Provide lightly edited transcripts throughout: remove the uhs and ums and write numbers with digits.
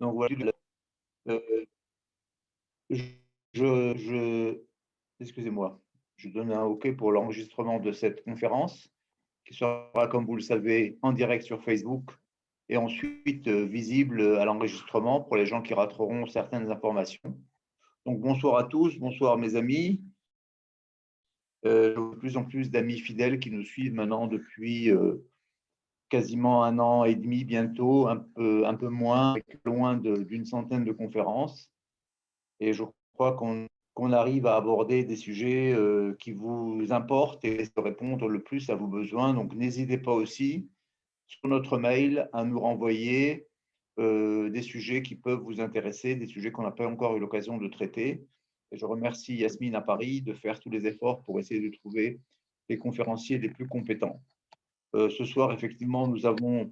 Donc voilà, euh, je excusez-moi, je donne un OK pour l'enregistrement de cette conférence qui sera, comme vous le savez, en direct sur Facebook et ensuite visible à l'enregistrement pour les gens qui rateront certaines informations. Donc bonsoir à tous, bonsoir mes amis. De plus en plus d'amis fidèles qui nous suivent maintenant depuis quasiment un an et demi bientôt, un peu moins, loin d'une centaine de conférences. Et je crois qu'on arrive à aborder des sujets qui vous importent et de répondre le plus à vos besoins. Donc n'hésitez pas aussi sur notre mail à nous renvoyer des sujets qui peuvent vous intéresser, des sujets qu'on n'a pas encore eu l'occasion de traiter. Et je remercie Yasmine à Paris de faire tous les efforts pour essayer de trouver les conférenciers les plus compétents. Ce soir, effectivement, nous avons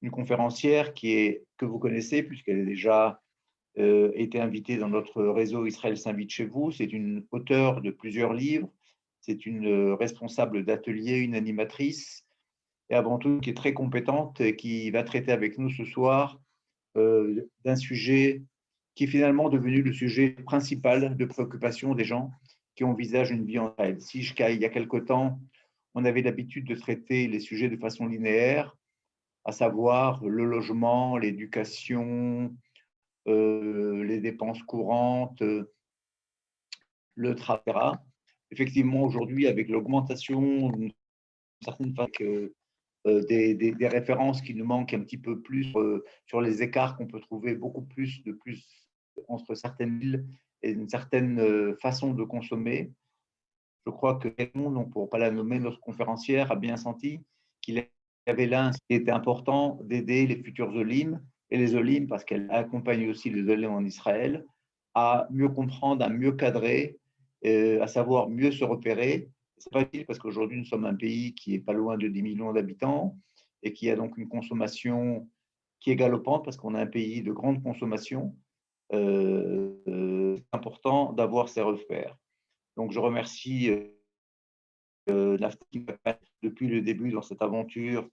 une conférencière que vous connaissez puisqu'elle est déjà été invitée dans notre réseau Israël s'invite chez vous. C'est une auteure de plusieurs livres. C'est une responsable d'atelier, une animatrice et avant tout qui est très compétente et qui va traiter avec nous ce soir d'un sujet qui est finalement devenu le sujet principal de préoccupation des gens qui envisagent une vie en Israël. Si jusqu'à il y a quelque temps, on avait l'habitude de traiter les sujets de façon linéaire, à savoir le logement, l'éducation, les dépenses courantes, le travail. Effectivement, aujourd'hui, avec l'augmentation d'une certaine façon, des références qui nous manquent un petit peu plus sur les écarts qu'on peut trouver beaucoup plus entre certaines villes et une certaine façon de consommer. Je crois que donc pour ne pas la nommer, notre conférencière a bien senti qu'il y avait là ce qui était important d'aider les futurs Olim et les Olim, parce qu'elle accompagne aussi les Olim en Israël, à mieux comprendre, à mieux cadrer, à savoir mieux se repérer. C'est pas facile parce qu'aujourd'hui, nous sommes un pays qui est pas loin de 10 millions d'habitants et qui a donc une consommation qui est galopante parce qu'on a un pays de grande consommation. C'est important d'avoir ces repères. Donc, je remercie Naftali depuis le début dans cette aventure.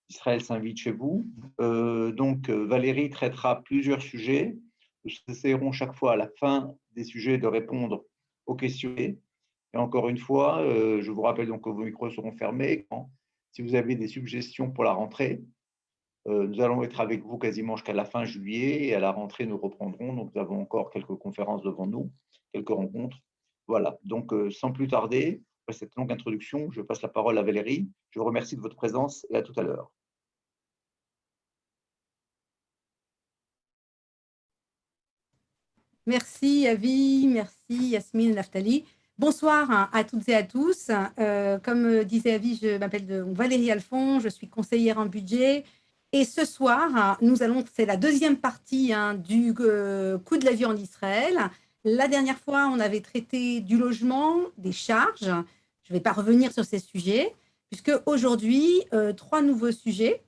Israël s'invite chez vous. Donc, Valérie traitera plusieurs sujets. Nous essaierons chaque fois à la fin des sujets de répondre aux questions. Et encore une fois, je vous rappelle donc que vos micros seront fermés. Si vous avez des suggestions pour la rentrée, nous allons être avec vous quasiment jusqu'à la fin juillet et à la rentrée, nous reprendrons. Donc, nous avons encore quelques conférences devant nous, quelques rencontres. Voilà, donc sans plus tarder, après cette longue introduction, je passe la parole à Valérie. Je vous remercie de votre présence et à tout à l'heure. Merci Avi, merci Yasmine, Naftali. Bonsoir à toutes et à tous. Comme disait Avi, je m'appelle Valérie Alphon, je suis conseillère en budget. Et ce soir, c'est la deuxième partie du coût de la vie en Israël. La dernière fois, on avait traité du logement, des charges. Je ne vais pas revenir sur ces sujets, puisque aujourd'hui, trois nouveaux sujets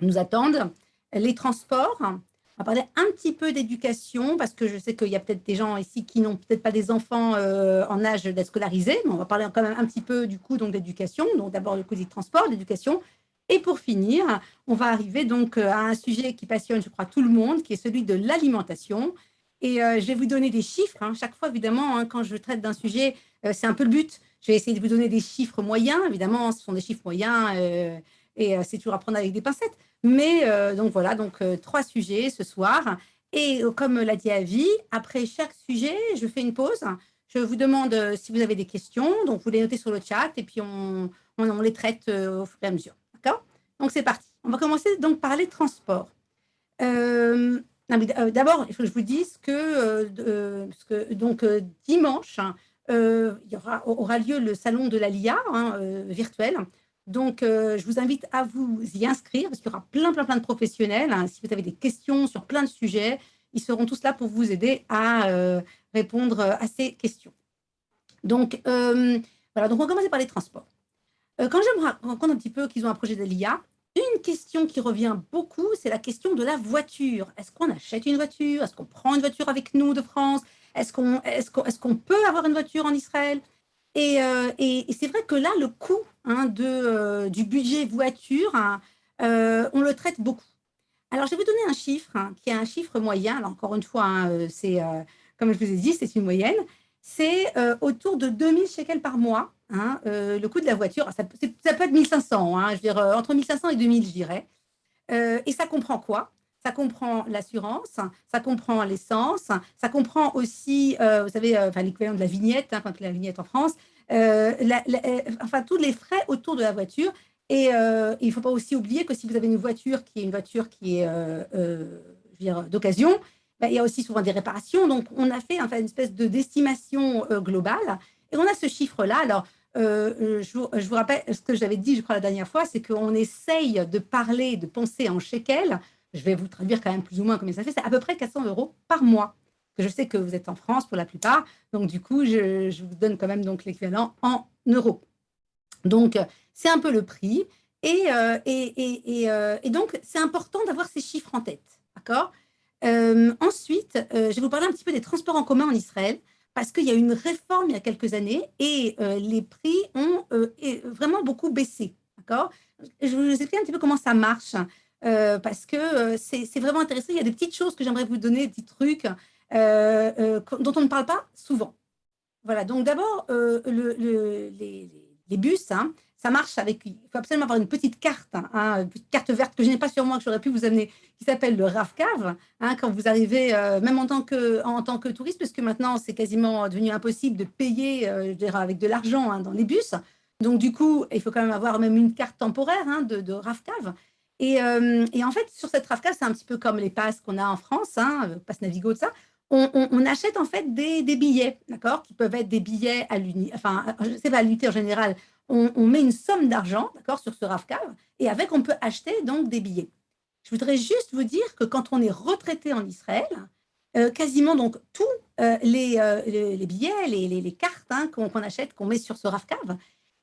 nous attendent. Les transports, on va parler un petit peu d'éducation, parce que je sais qu'il y a peut-être des gens ici qui n'ont peut-être pas des enfants en âge d'être scolarisés, mais on va parler quand même un petit peu du coût d'éducation. Donc d'abord le coût des transports, d'éducation. Et pour finir, on va arriver donc à un sujet qui passionne, je crois, tout le monde, qui est celui de l'alimentation. Et je vais vous donner des chiffres. Chaque fois, évidemment, quand je traite d'un sujet, c'est un peu le but. Je vais essayer de vous donner des chiffres moyens. Évidemment, ce sont des chiffres moyens et c'est toujours à prendre avec des pincettes. Mais donc voilà, trois sujets ce soir. Et comme l'a dit Avi, après chaque sujet, je fais une pause. Je vous demande si vous avez des questions. Donc, vous les notez sur le chat et puis on les traite au fur et à mesure. D'accord? Donc, c'est parti. On va commencer donc par les transports. D'abord, il faut que je vous dise que dimanche, aura lieu le salon de l'ALIA virtuel. Donc, je vous invite à vous y inscrire parce qu'il y aura plein de professionnels. Si vous avez des questions sur plein de sujets, ils seront tous là pour vous aider à répondre à ces questions. Donc, voilà. Donc, on va commencer par les transports. Quand je me rends compte un petit peu qu'ils ont un projet de l'IA, une question qui revient beaucoup, c'est la question de la voiture. Est-ce qu'on achète une voiture? Est-ce qu'on prend une voiture avec nous de France? Est-ce qu'on peut avoir une voiture en Israël? Et c'est vrai que là, le coût du budget voiture, on le traite beaucoup. Alors, je vais vous donner un chiffre qui est un chiffre moyen. Alors, encore une fois, comme je vous ai dit, c'est une moyenne. C'est autour de 2000 shekels par mois, le coût de la voiture. Ça peut être 1500, je veux dire, entre 1500 et 2000, je dirais. Et ça comprend quoi? Ça comprend l'assurance, ça comprend l'essence, ça comprend aussi, vous savez, l'équivalent de la vignette, quand la vignette en France, enfin, tous les frais autour de la voiture. Et il ne faut pas aussi oublier que si vous avez une voiture qui est je veux dire, d'occasion, ben, il y a aussi souvent des réparations. Donc, on a fait enfin, une espèce d'estimation globale. Et on a ce chiffre-là. Alors, je vous rappelle ce que j'avais dit, je crois, la dernière fois, c'est qu'on essaye de parler, de penser en shekels. Je vais vous traduire quand même plus ou moins combien ça fait. C'est à peu près 400 euros par mois. Je sais que vous êtes en France pour la plupart, donc du coup, je vous donne quand même donc l'équivalent en euros. Donc, c'est un peu le prix. Et donc, c'est important d'avoir ces chiffres en tête. D'accord. Ensuite, je vais vous parler un petit peu des transports en commun en Israël, parce qu'il y a eu une réforme il y a quelques années et les prix ont vraiment beaucoup baissé. D'accord. Je vais vous expliquer un petit peu comment ça marche, parce que c'est vraiment intéressant. Il y a des petites choses que j'aimerais vous donner, des petits trucs dont on ne parle pas souvent. Voilà, donc d'abord, les bus, ça marche avec. Il faut absolument avoir une petite carte, une petite carte verte que je n'ai pas sur moi, que j'aurais pu vous amener, qui s'appelle le RAVCAV, quand vous arrivez, même en tant que touriste, parce que maintenant, c'est quasiment devenu impossible de payer je dirais, avec de l'argent dans les bus. Donc, du coup, il faut quand même avoir même une carte temporaire de RAVCAV. Et en fait, sur cette RAVCAV, c'est un petit peu comme les passes qu'on a en France, passe Navigo, de ça on achète en fait des billets, d'accord, qui peuvent être des billets à l'unité, enfin, je sais pas, à l'unité en général, on met une somme d'argent, d'accord, sur ce RAVCAV, et avec, on peut acheter donc des billets. Je voudrais juste vous dire que quand on est retraité en Israël, quasiment donc tous les billets, les cartes qu'on achète, qu'on met sur ce RAVCAV,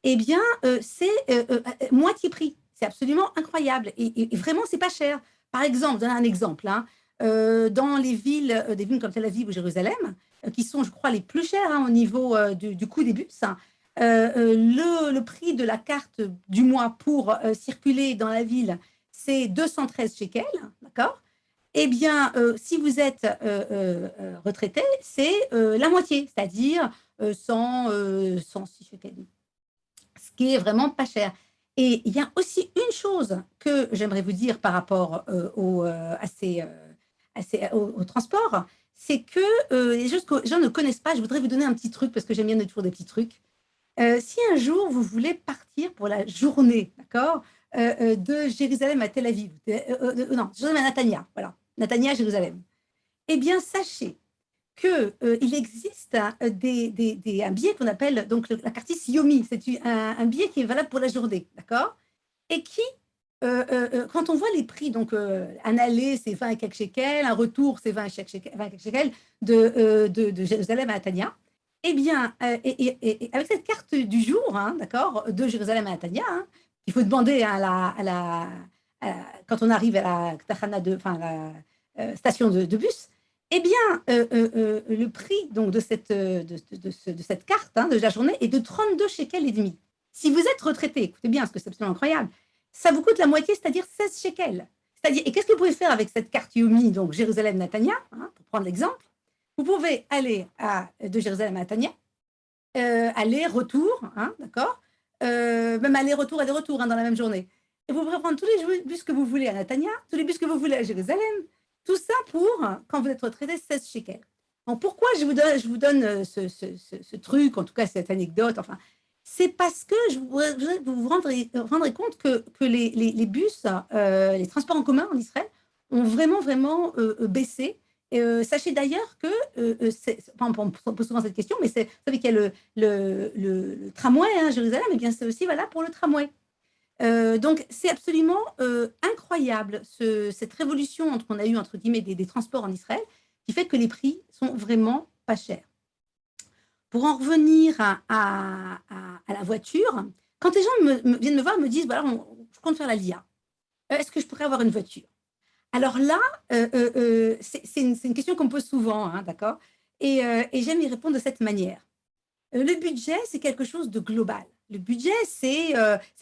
eh bien, c'est moitié prix. C'est absolument incroyable. Et vraiment, c'est pas cher. Par exemple, donner un exemple, dans les villes, des villes comme Tel Aviv ou Jérusalem, qui sont, je crois, les plus chères au niveau du coût des bus, le prix de la carte du mois pour circuler dans la ville, c'est 213 shekels, d'accord. Eh bien, si vous êtes retraité, c'est la moitié, c'est-à-dire 106 shekels, ce qui est vraiment pas cher. Et il y a aussi une chose que j'aimerais vous dire par rapport au transport, c'est que les choses que les gens ne connaissent pas, je voudrais vous donner un petit truc parce que j'aime bien toujours des petits trucs. Si un jour vous voulez partir pour la journée, d'accord, de Jérusalem à Tel Aviv, non, Jérusalem à Natania, voilà, Natania, Jérusalem, eh bien, sachez qu'il existe un billet qu'on appelle donc la carte Yomi. C'est un billet qui est valable pour la journée, d'accord, et qui, quand on voit les prix, donc un aller, c'est 20 et quelques shekels, un retour, c'est 20 et quelques shekels de Jérusalem à Natania, eh bien, et avec cette carte du jour, d'accord, de Jérusalem à Natania, il faut demander quand on arrive à la station de bus, eh bien, le prix donc, de cette carte de la journée est de 32 shekels et demi. Si vous êtes retraité, écoutez bien, parce que c'est absolument incroyable, ça vous coûte la moitié, c'est-à-dire 16 shekels. C'est-à-dire, et qu'est-ce que vous pouvez faire avec cette carte Yomi, donc Jérusalem-Natania, pour prendre l'exemple? Vous pouvez aller de Jérusalem à Natania, aller-retour, d'accord, même aller-retour, aller-retour dans la même journée. Et vous pouvez prendre tous les bus que vous voulez à Natania, tous les bus que vous voulez à Jérusalem, tout ça pour, quand vous êtes retraité, 16 shekels. Donc, pourquoi je vous donne ce truc, en tout cas cette anecdote, enfin, c'est parce que vous vous rendrez compte que les bus, les transports en commun en Israël ont vraiment, vraiment baissé. Sachez d'ailleurs que, on pose souvent cette question, mais vous savez qu'il y a le tramway à Jérusalem, et bien c'est aussi valable pour le tramway. Donc, c'est absolument incroyable, cette révolution qu'on a eue, entre guillemets, des transports en Israël, qui fait que les prix sont vraiment pas chers. Pour en revenir à la voiture, quand les gens viennent me voir, me disent, voilà, je compte faire la LIA. Est-ce que je pourrais avoir une voiture? Alors là, c'est une question qu'on me pose souvent, d'accord, et j'aime y répondre de cette manière. Le budget, c'est quelque chose de global. Le budget, c'est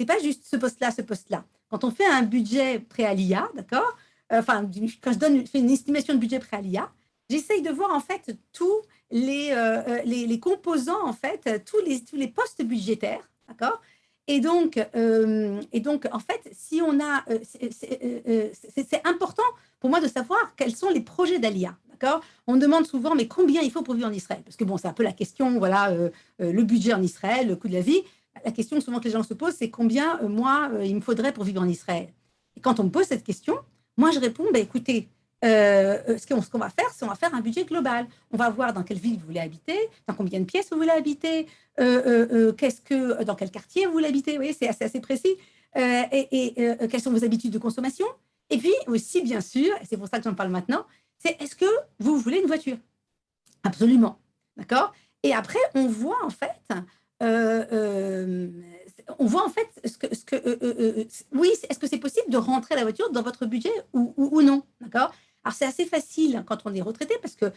pas juste ce poste-là, ce poste-là. Quand on fait un budget prêt à l'IA, d'accord, quand je fais une estimation de budget prêt à l'IA, j'essaye de voir en fait tous les composants, en fait, tous les postes budgétaires, d'accord? En fait, si on a, c'est important pour moi de savoir quels sont les projets d'Alia, d'accord? On me demande souvent, mais combien il faut pour vivre en Israël? Parce que bon, c'est un peu la question, voilà, le budget en Israël, le coût de la vie. La question souvent que les gens se posent, c'est combien, il me faudrait pour vivre en Israël? Et quand on me pose cette question, moi, je réponds, bah, écoutez, ce qu'on va faire, c'est on va faire un budget global. On va voir dans quelle ville vous voulez habiter, dans combien de pièces vous voulez habiter, dans quel quartier vous voulez habiter. Vous voyez, c'est assez précis. Quelles sont vos habitudes de consommation? Et puis aussi, bien sûr, et c'est pour ça que j'en parle maintenant, c'est est-ce que vous voulez une voiture? Absolument. D'accord? Et après, on voit en fait oui, est-ce que c'est possible de rentrer la voiture dans votre budget ou non? D'accord? Alors, c'est assez facile quand on est retraité parce que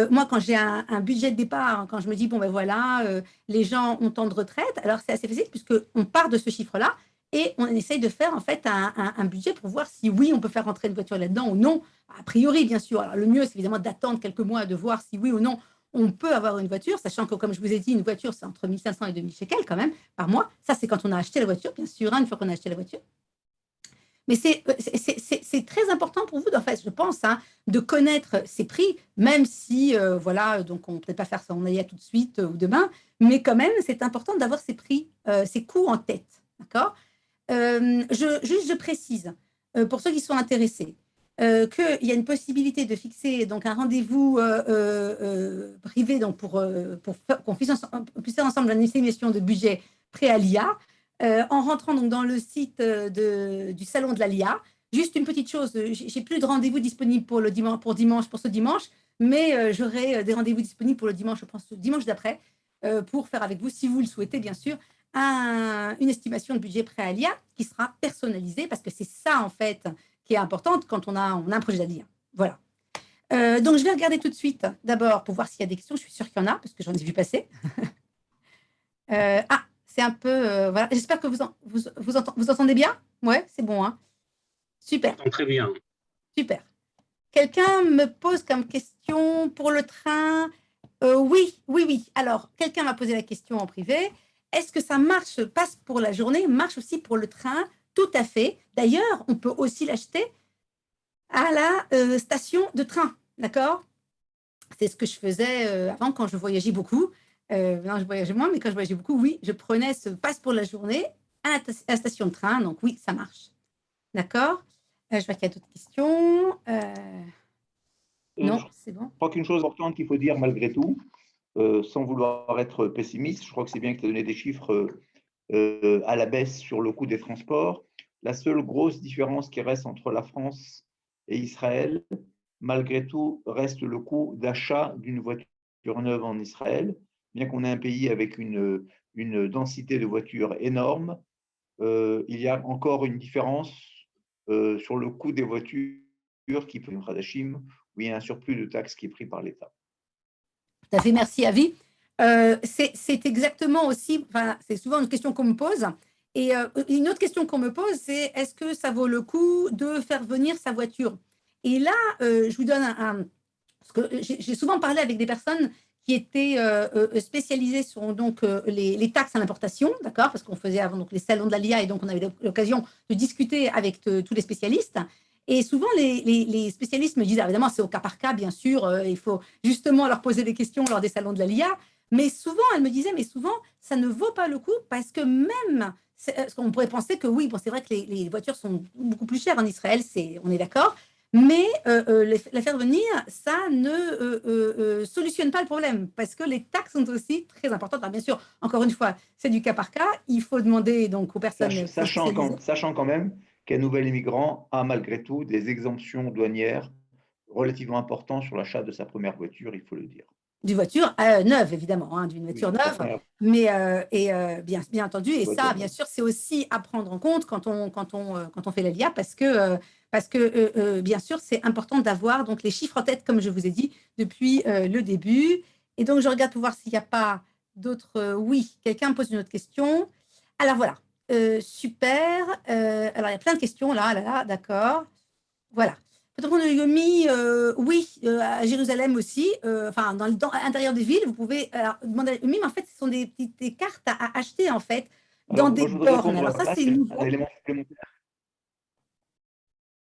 moi, quand j'ai un budget de départ, quand je me dis, bon, ben voilà, les gens ont tant de retraite, alors c'est assez facile puisqu'on part de ce chiffre-là et on essaye de faire en fait un budget pour voir si oui, on peut faire rentrer une voiture là-dedans ou non. A priori, bien sûr. Alors, le mieux, c'est évidemment d'attendre quelques mois, de voir si oui ou non on peut avoir une voiture, sachant que, comme je vous ai dit, une voiture, c'est entre 1500 et 2000 shekels quand même par mois. Ça, c'est quand on a acheté la voiture, bien sûr, une fois qu'on a acheté la voiture. Mais c'est très important pour vous, en fait, je pense, hein, de connaître ces prix, même si, voilà, donc on ne peut pas faire ça en aille tout de suite ou demain, mais quand même, c'est important d'avoir ces prix, ces coûts en tête. D'accord? Je précise, pour ceux qui sont intéressés, qu'il y a une possibilité de fixer donc, un rendez-vous privé donc, pour qu'on puisse faire ensemble une estimation de budget prêt à l'IA, en rentrant donc, dans le site du salon de la l'IA. Juste une petite chose, j'ai plus de rendez-vous disponibles pour ce dimanche, mais j'aurai des rendez-vous disponibles pour le dimanche, je pense, le dimanche d'après, pour faire avec vous, si vous le souhaitez, bien sûr, une estimation de budget prêt à l'IA qui sera personnalisée, parce que c'est ça, en fait, qui est importante quand on a un projet d'IA. Voilà. Donc, je vais regarder tout de suite, d'abord, pour voir s'il y a des questions. Je suis sûre qu'il y en a, parce que j'en ai vu passer. C'est un peu... voilà. J'espère que vous entendez bien. Ouais, c'est bon. Hein. Super. Très bien. Super. Quelqu'un me pose comme question pour le train. Oui. Alors, quelqu'un m'a posé la question en privé. Est-ce que ça passe pour la journée, marche aussi pour le train? Tout à fait. D'ailleurs, on peut aussi l'acheter à la station de train, d'accord? C'est ce que je faisais avant quand je voyageais beaucoup. Non, je voyageais moins, mais quand je voyageais beaucoup, oui, je prenais ce passe pour la journée à la station de train. Donc oui, ça marche. D'accord? Je vois qu'il y a d'autres questions. Non, c'est bon. Je crois qu'une chose importante qu'il faut dire malgré tout, sans vouloir être pessimiste, je crois que c'est bien que tu as donné des chiffres à la baisse sur le coût des transports. La seule grosse différence qui reste entre la France et Israël, malgré tout, reste le coût d'achat d'une voiture neuve en Israël. Bien qu'on ait un pays avec une densité de voitures énorme, il y a encore une différence sur le coût des voitures qui peut être Hadashim, où il y a un surplus de taxes qui est pris par l'État. Tout à fait, merci, Avi. C'est exactement aussi, c'est souvent une question qu'on me pose. Et une autre question qu'on me pose, c'est est-ce que ça vaut le coup de faire venir sa voiture? Et là, je vous donne parce que j'ai souvent parlé avec des personnes qui étaient spécialisées sur donc, les taxes à l'importation, d'accord? Parce qu'on faisait avant donc, les salons de la LIA et donc on avait l'occasion de discuter avec tous les spécialistes. Et souvent, les spécialistes me disent, évidemment, c'est au cas par cas, bien sûr, il faut justement leur poser des questions lors des salons de la LIA. Mais souvent, elle me disait, mais souvent, ça ne vaut pas le coup parce que même, on pourrait penser que oui, bon, c'est vrai que les voitures sont beaucoup plus chères en Israël, on est d'accord, mais la faire venir, ça ne solutionne pas le problème parce que les taxes sont aussi très importantes. Alors, bien sûr, encore une fois, c'est du cas par cas. Il faut demander donc aux personnes sachant quand même qu'un nouvel immigrant a malgré tout des exemptions douanières relativement importantes sur l'achat de sa première voiture, il faut le dire. D'une voiture neuve, évidemment, hein, d'une voiture neuve, mais bien entendu, et ça, bien sûr, c'est aussi à prendre en compte quand on fait la LIA, parce que bien sûr, c'est important d'avoir donc les chiffres en tête, comme je vous ai dit, depuis le début. Et donc, je regarde pour voir s'il n'y a pas d'autres... oui, quelqu'un me pose une autre question. Alors, voilà, super. Alors, il y a plein de questions, là, d'accord. Voilà. Peut-être le Yomi, oui, à Jérusalem aussi, enfin, dans l'intérieur des villes, vous pouvez demander à Yomi, mais en fait, ce sont des petites des cartes à acheter, en fait, dans Alors, des moi, je voudrais bornes. répondre Alors à ça, ça, c'est c'est un nouveau. élément supplémentaire.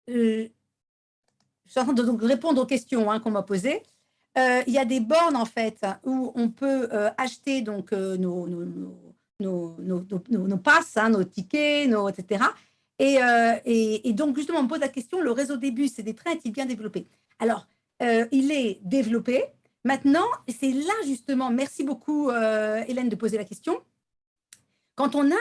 Je suis en train de donc, répondre aux questions qu'on m'a posées. Il y a des bornes, en fait, où on peut acheter donc, nos passes, nos tickets, etc. Et donc, justement, on me pose la question, le réseau des bus et des trains est-il bien développé? Alors, il est développé. Maintenant, c'est là, justement, merci beaucoup, Hélène, de poser la question. Quand on a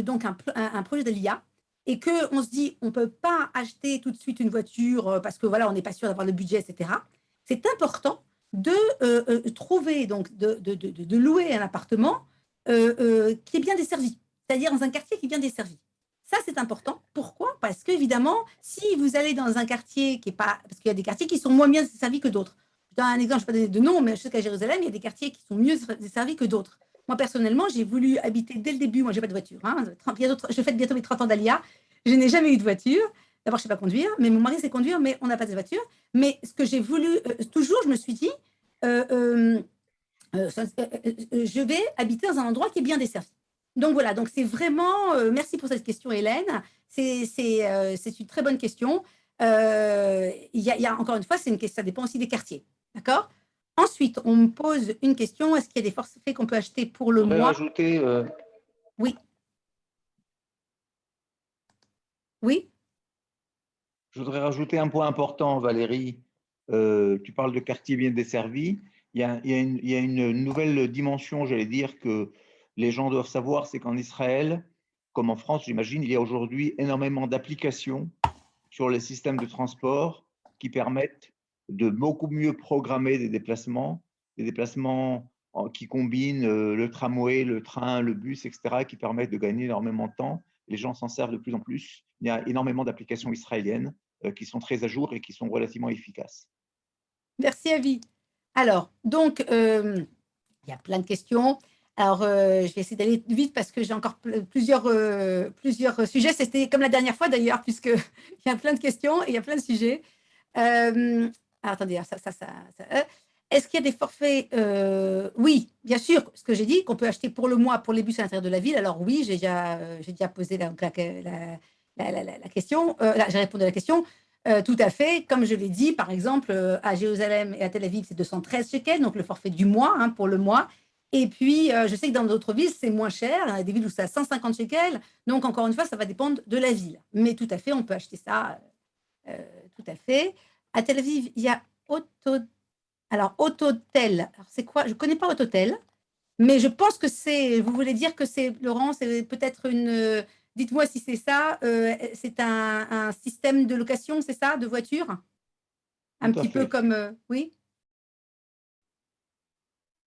donc un projet de l'IA et qu'on se dit on ne peut pas acheter tout de suite une voiture parce que voilà, on n'est pas sûr d'avoir le budget, etc., c'est important de trouver, donc de louer un appartement qui est bien desservi, c'est-à-dire dans un quartier qui est bien desservi. Ça, c'est important. Pourquoi? Parce qu'évidemment, si vous allez dans un quartier qui est pas... Parce qu'il y a des quartiers qui sont moins bien desservis que d'autres. Je donne un exemple, je ne vais pas donner de nom, mais je sais qu'à Jérusalem, il y a des quartiers qui sont mieux desservis que d'autres. Moi, personnellement, j'ai voulu habiter dès le début. Moi, je n'ai pas de voiture. Je fête bientôt mes 30 ans d'Alia. Je n'ai jamais eu de voiture. D'abord, je ne sais pas conduire, mais mon mari sait conduire, mais on n'a pas de voiture. Mais ce que j'ai voulu, toujours, je me suis dit, je vais habiter dans un endroit qui est bien desservi. Donc voilà, donc c'est vraiment, merci pour cette question Hélène, c'est une très bonne question. Encore une fois, ça dépend aussi des quartiers, d'accord? Ensuite, on me pose une question, est-ce qu'il y a des forfaits qu'on peut acheter pour Je le voudrais mois? rajouter, Oui, oui, un point important, Valérie. Tu parles de quartier bien desservi. Il y a une nouvelle dimension, j'allais dire, que les gens doivent savoir, c'est qu'en Israël, comme en France, j'imagine, il y a aujourd'hui énormément d'applications sur les systèmes de transport qui permettent de beaucoup mieux programmer des déplacements qui combinent le tramway, le train, le bus, etc., qui permettent de gagner énormément de temps. Les gens s'en servent de plus en plus. Il y a énormément d'applications israéliennes qui sont très à jour et qui sont relativement efficaces. merci Avi. Alors, donc, il y a plein de questions. Alors, je vais essayer d'aller vite parce que j'ai encore plusieurs sujets. C'était comme la dernière fois d'ailleurs, puisqu'il y a plein de questions et il y a plein de sujets. Alors, attendez, est-ce qu'il y a des forfaits? Oui, bien sûr, ce que j'ai dit, qu'on peut acheter pour le mois pour les bus à l'intérieur de la ville. Alors oui, j'ai déjà posé la question, j'ai répondu à la question. Tout à fait, comme je l'ai dit, par exemple, à Jérusalem et à Tel Aviv, c'est 213 shekels, donc le forfait du mois, pour le mois. Et puis, je sais que dans d'autres villes, c'est moins cher. Il y a des villes où c'est à 150 shekels. Donc, encore une fois, ça va dépendre de la ville. Mais tout à fait, on peut acheter ça. Tout à fait. À Tel Aviv, il y a Autotel. Alors, c'est quoi? Je ne connais pas Autotel, mais je pense que c'est. Vous voulez dire que c'est, Laurent, c'est peut-être une. Dites-moi si c'est ça. C'est un système de location, c'est ça, de voiture? Un Tout à petit peu fait. comme. Oui?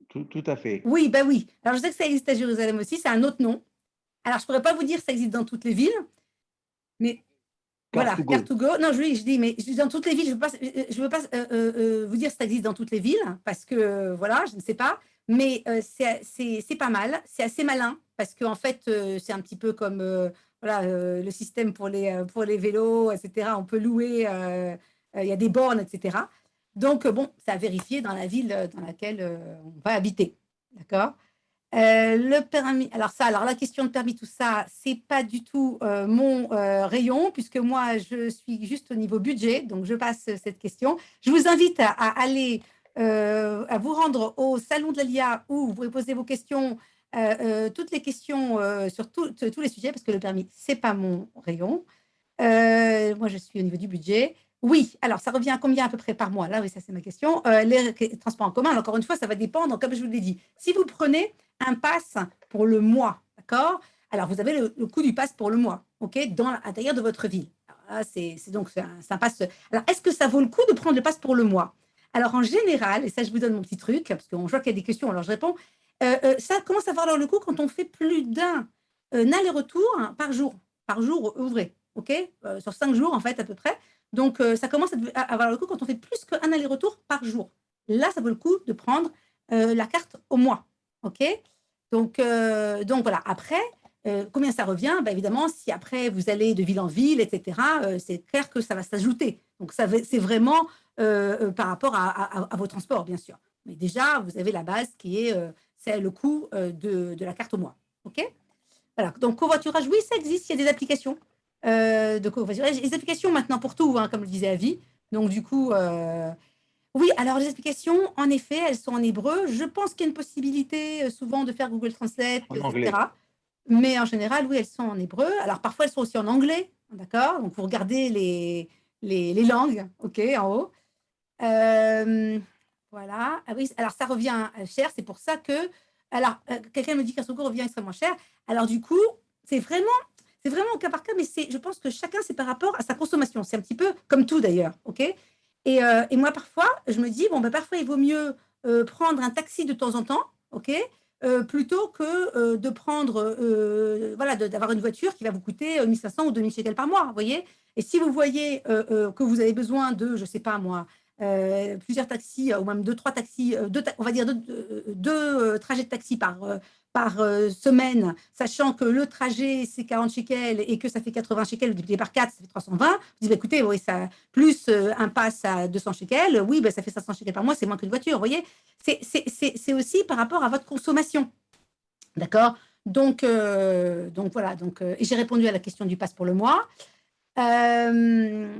Tout à fait. Oui, ben oui. Alors, je sais que ça existe à Jérusalem aussi, c'est un autre nom. Alors, je ne pourrais pas vous dire que ça existe dans toutes les villes, mais voilà, Car2Go. Car2Go. Non, je dis, mais dans toutes les villes, je veux pas vous dire que ça existe dans toutes les villes, parce que, voilà, je ne sais pas, mais c'est pas mal, c'est assez malin, parce qu'en fait, c'est un petit peu comme voilà, le système pour les vélos, etc. On peut louer, il y a des bornes, etc. Donc, bon, c'est à vérifier dans la ville dans laquelle on va habiter, d'accord? Le permis, alors la question de permis, tout ça, c'est pas du tout mon rayon, puisque moi, je suis juste au niveau budget, donc je passe cette question. Je vous invite à aller, à vous rendre au salon de l'ALIA où vous pourrez poser vos questions, toutes les questions sur tous les sujets, parce que le permis, c'est pas mon rayon. Moi, je suis au niveau du budget. Oui, alors ça revient à combien à peu près par mois? Là, oui, ça c'est ma question. Les transports en commun, encore une fois, ça va dépendre, comme je vous l'ai dit. Si vous prenez un pass pour le mois, d'accord? Alors, vous avez le coût du pass pour le mois, OK, à l'intérieur de votre ville. Alors là, c'est donc un pass. Alors, est-ce que ça vaut le coup de prendre le pass pour le mois? Alors, en général, et ça, je vous donne mon petit truc, parce qu'on voit qu'il y a des questions, alors je réponds. Ça commence à valoir le coup quand on fait plus d'un aller-retour par jour ouvré, OK, sur 5 jours, en fait, à peu près. Donc, ça commence à valoir le coup quand on fait plus qu'un aller-retour par jour. Là, ça vaut le coup de prendre la carte au mois, OK? Donc voilà. Après, Combien ça revient? Ben, évidemment, si après vous allez de ville en ville, etc., c'est clair que ça va s'ajouter. Donc, c'est vraiment par rapport à vos transports, bien sûr. Mais déjà, vous avez la base qui est c'est le coût de la carte au mois. OK? Voilà. Donc, covoiturage, oui, ça existe. Il y a des applications de covoiturage. Des applications maintenant pour tout, hein, comme le disait Avi. Donc, du coup, oui, alors les applications, en effet, elles sont en hébreu. Je pense qu'il y a une possibilité souvent de faire Google Translate, En anglais. etc. Mais en général, oui, elles sont en hébreu. Alors parfois, elles sont aussi en anglais, d'accord? Donc vous regardez les langues, ok, en haut. Euh, voilà. Ah oui, alors ça revient cher, c'est pour ça que. Alors, quelqu'un me dit qu'un secours revient extrêmement cher. Alors du coup, c'est vraiment, c'est vraiment au cas par cas, mais je pense que chacun, c'est par rapport à sa consommation. C'est un petit peu comme tout d'ailleurs, ok? Et moi, parfois, je me dis, bon, ben, parfois, il vaut mieux prendre un taxi de temps en temps, ok? Plutôt que de prendre, voilà, d'avoir une voiture qui va vous coûter 1500 ou 2000 shekels par mois, vous voyez? Et si vous voyez que vous avez besoin de, je ne sais pas moi, plusieurs taxis, ou même deux, trois taxis, on va dire deux trajets de taxi par semaine, sachant que le trajet c'est 40 shekels et que ça fait 80 shekels multiplié par 4, ça fait 320. Vous dites, bah, écoutez, oui, ça, plus un pass à 200 shekels, oui, bah, ça fait 500 shekels par mois, c'est moins qu'une voiture, vous voyez. C'est aussi par rapport à votre consommation. D'accord. Donc voilà, et j'ai répondu à la question du pass pour le mois. Euh,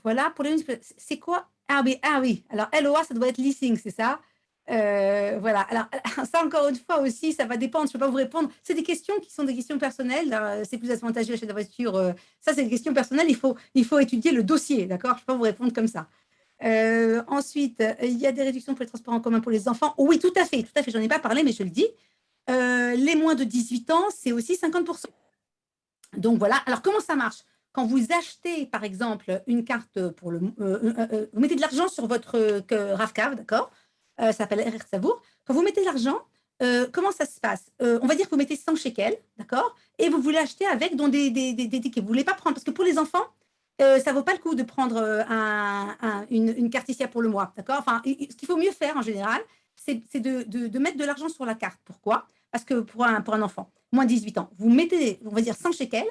voilà, pour les c'est quoi? Ah oui, alors LOA, ça doit être leasing, c'est ça? Voilà, alors ça encore une fois aussi, ça va dépendre, je ne peux pas vous répondre. C'est des questions qui sont des questions personnelles. C'est plus avantageux d'acheter de la voiture. Ça, c'est des questions personnelles, il faut étudier le dossier, d'accord? Je ne peux pas vous répondre comme ça. Ensuite, il y a des réductions pour les transports en commun pour les enfants. Oui, tout à fait, j'en ai pas parlé, mais je le dis. Les moins de 18 ans, c'est aussi 50%. Donc voilà. Alors comment ça marche? Quand vous achetez, par exemple, une carte pour vous mettez de l'argent sur votre RAV-CAV, d'accord? Ça s'appelle RR Savour. Quand vous mettez de l'argent, comment ça se passe? On va dire que vous mettez 100 shekels, d'accord? Et vous voulez acheter avec donc des tickets. Vous ne voulez pas prendre, parce que pour les enfants, ça ne vaut pas le coup de prendre une carte ici pour le mois, d'accord? Enfin, ce qu'il faut mieux faire en général, c'est de mettre de l'argent sur la carte. Pourquoi? Parce que pour un enfant, moins de 18 ans, vous mettez, on va dire, 100 shekels,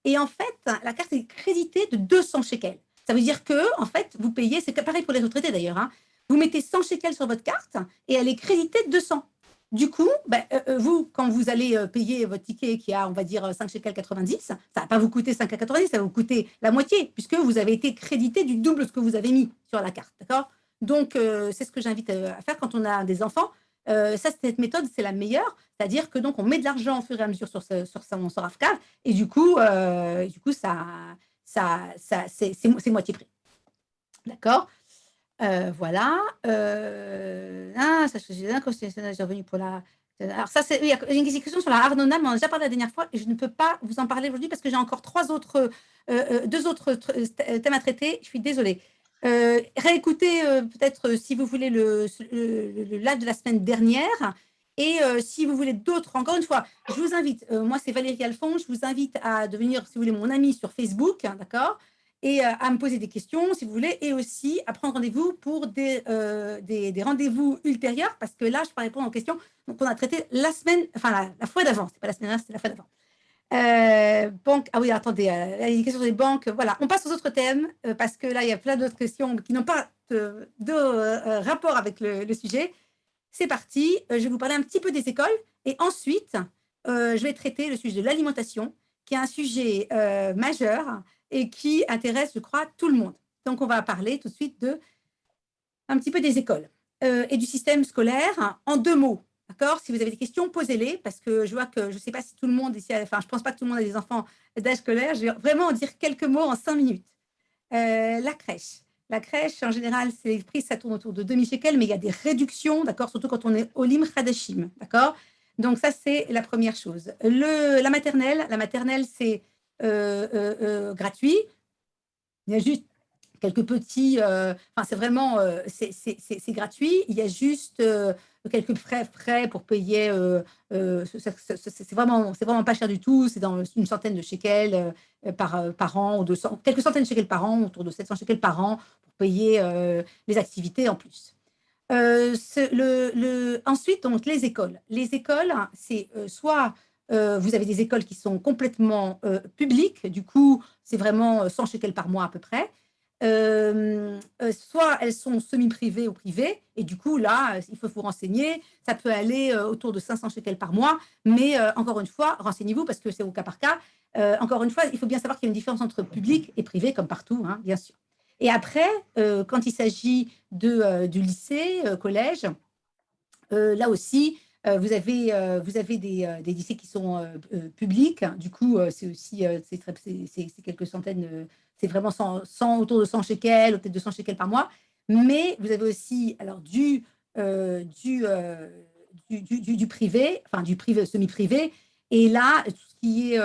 et en fait, la carte est créditée de 200 shekels. Ça veut dire que, en fait, vous payez, c'est pareil pour les retraités d'ailleurs, hein, vous mettez 100 shekels sur votre carte et elle est créditée de 200. Du coup, ben, vous, quand vous allez payer votre ticket qui a, on va dire, 5 shekels 90, ça ne va pas vous coûter 5,90, ça va vous coûter la moitié, puisque vous avez été crédité du double de ce que vous avez mis sur la carte. D'accord? Donc, c'est ce que j'invite à faire quand on a des enfants. Cette méthode, c'est la meilleure. C'est-à-dire que donc on met de l'argent au fur et à mesure sur son RAV-CAV, et du coup, c'est moitié prix. D'accord? Voilà. Ça, j'ai revenu pour la. Alors, ça, il y a une question sur la Arnona, mais on en a déjà parlé la dernière fois, et je ne peux pas vous en parler aujourd'hui parce que j'ai encore deux autres thèmes à traiter. Je suis désolée. Réécoutez peut-être si vous voulez le live de la semaine dernière. Et si vous voulez d'autres, encore une fois, je vous invite, moi c'est Valérie Alphonse, je vous invite à devenir, si vous voulez, mon ami sur Facebook, hein, d'accord? Et à me poser des questions, si vous voulez, et aussi à prendre rendez-vous pour des rendez-vous ultérieurs, parce que là, je ne peux pas répondre aux questions qu'on a traitées la semaine, enfin la fois d'avant, c'est pas la semaine dernière, c'était la fois d'avant. Banque, ah oui, attendez, il y a une question sur les banques. Voilà, on passe aux autres thèmes parce que là, il y a plein d'autres questions qui n'ont pas de rapport avec le sujet. C'est parti, je vais vous parler un petit peu des écoles et ensuite, je vais traiter le sujet de l'alimentation, qui est un sujet majeur et qui intéresse, je crois, tout le monde. Donc, on va parler tout de suite un petit peu des écoles et du système scolaire en 2 mots. D'accord? Si vous avez des questions, posez-les, parce que je vois que je ne sais pas si tout le monde ici, enfin, je ne pense pas que tout le monde a des enfants d'âge scolaire. Je vais vraiment en dire quelques mots en 5 minutes. La crèche. La crèche, en général, c'est les prix, ça tourne autour de 2000 shekels, mais il y a des réductions, d'accord, surtout quand on est Olim Hadashim, d'accord? Donc, ça, c'est la première chose. La maternelle, c'est gratuit. Il y a juste quelques petits, enfin c'est vraiment, c'est gratuit. Il y a juste quelques frais pour payer. C'est vraiment pas cher du tout. C'est dans une centaine de shekels par an, ou 200, quelques centaines de shekels par an, autour de 700 shekels par an pour payer les activités en plus. Ensuite, donc les écoles. Les écoles, c'est soit Vous avez des écoles qui sont complètement publiques, du coup, c'est vraiment 100 shekels par mois à peu près. Soit elles sont semi-privées ou privées, et du coup, là, il faut vous renseigner. Ça peut aller autour de 500 shekels par mois, mais encore une fois, renseignez-vous parce que c'est au cas par cas. Encore une fois, il faut bien savoir qu'il y a une différence entre public et privé, comme partout, hein, bien sûr. Et après, quand il s'agit du lycée, collège, là aussi, vous avez des lycées qui sont publics. Du coup, c'est aussi c'est quelques centaines, c'est vraiment 100 autour de 100 shekels, peut-être 200 shekels par mois. Mais vous avez aussi alors du privé, enfin du privé semi-privé. Et là, tout ce qui est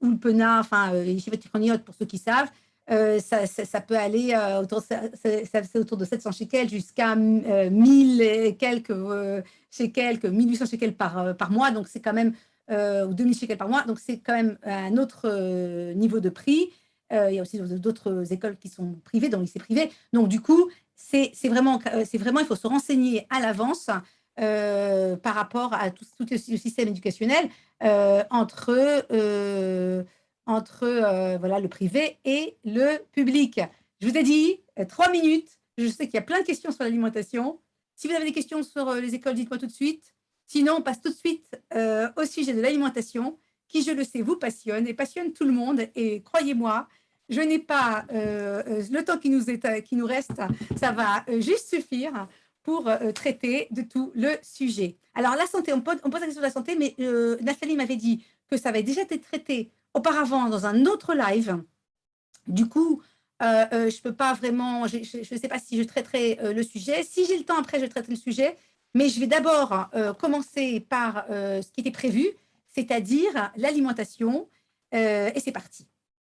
Ulpena, enfin Yeshivat Tichonot, pour ceux qui savent, ça peut aller c'est autour de 700 shekels jusqu'à 1000 et quelques shekels, 1800 shekels par mois. Donc, c'est quand même, ou 2000 shekels par mois. Donc, c'est quand même un autre niveau de prix. Il y a aussi d'autres écoles qui sont privées, dans le lycée privé. Donc, du coup, c'est vraiment, il faut se renseigner à l'avance par rapport à tout le système éducationnel entre voilà, le privé et le public. Je vous ai dit 3 minutes. Je sais qu'il y a plein de questions sur l'alimentation. Si vous avez des questions sur les écoles, dites-moi tout de suite. Sinon, on passe tout de suite au sujet de l'alimentation, qui, je le sais, vous passionne et passionne tout le monde. Et croyez-moi, je n'ai pas le temps qui nous reste, ça va juste suffire pour traiter de tout le sujet. Alors, la santé, on pose la question de la santé, mais Nathalie m'avait dit que ça avait déjà été traité auparavant dans un autre live. Du coup, je ne peux pas vraiment, je ne sais pas si je traiterai le sujet. Si j'ai le temps après, je traiterai le sujet. Mais je vais d'abord commencer par ce qui était prévu, c'est-à-dire l'alimentation. Et c'est parti.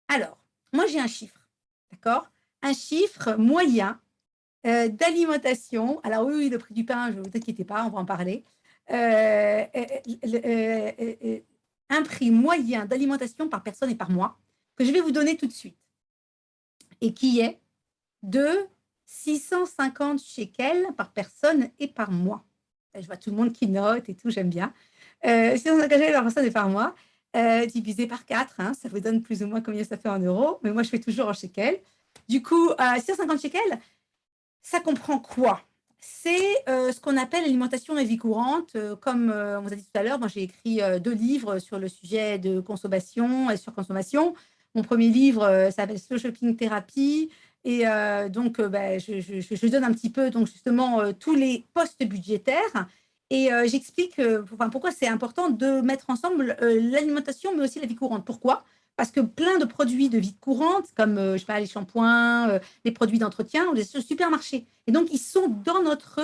Alors, moi, j'ai un chiffre, d'accord? Un chiffre moyen d'alimentation. Alors oui, le prix du pain, ne vous inquiétez pas, on va en parler. Un prix moyen d'alimentation par personne et par mois que je vais vous donner tout de suite et qui est de 650 shekels par personne et par mois. Je vois tout le monde qui note et tout, j'aime bien. 650 shekels par personne et par mois, divisé par 4, hein, ça vous donne plus ou moins combien ça fait en euros, mais moi je fais toujours en shekels. Du coup, 650 shekels, ça comprend quoi? C'est ce qu'on appelle l'alimentation et vie courante. Comme on vous a dit tout à l'heure, moi j'ai écrit 2 livres sur le sujet de consommation et surconsommation. Mon premier livre s'appelle Slow Shopping Therapy. Et donc, je donne un petit peu donc, justement tous les postes budgétaires. Et j'explique pourquoi c'est important de mettre ensemble l'alimentation, mais aussi la vie courante. Pourquoi? Parce que plein de produits de vie courante, comme je sais pas, les shampoings, les produits d'entretien, on les achète au supermarché. Et donc, ils sont dans notre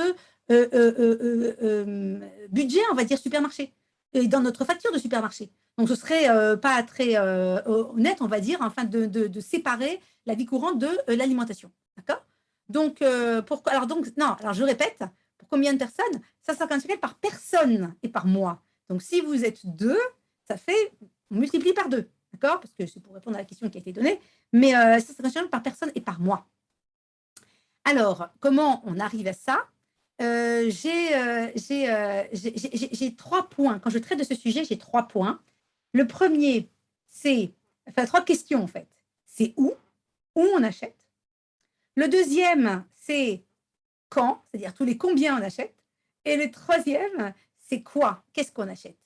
budget, on va dire, supermarché, et dans notre facture de supermarché. Donc, ce serait pas très honnête, on va dire, enfin, de séparer la vie courante de l'alimentation. D'accord? Donc, pourquoi? Alors, donc, non, alors je répète, pour combien de personnes? 550 shekels par personne et par mois. Donc, si vous êtes 2, ça fait, on multiplie par 2. D'accord? Parce que c'est pour répondre à la question qui a été donnée. Mais ça, c'est par personne et par mois. Alors, comment on arrive à ça? J'ai 3 points. Quand je traite de ce sujet, j'ai 3 points. Le premier, c'est, enfin 3 questions en fait. C'est où on achète. Le deuxième, c'est quand, c'est-à-dire tous les combien on achète. Et le troisième, c'est quoi, qu'est-ce qu'on achète.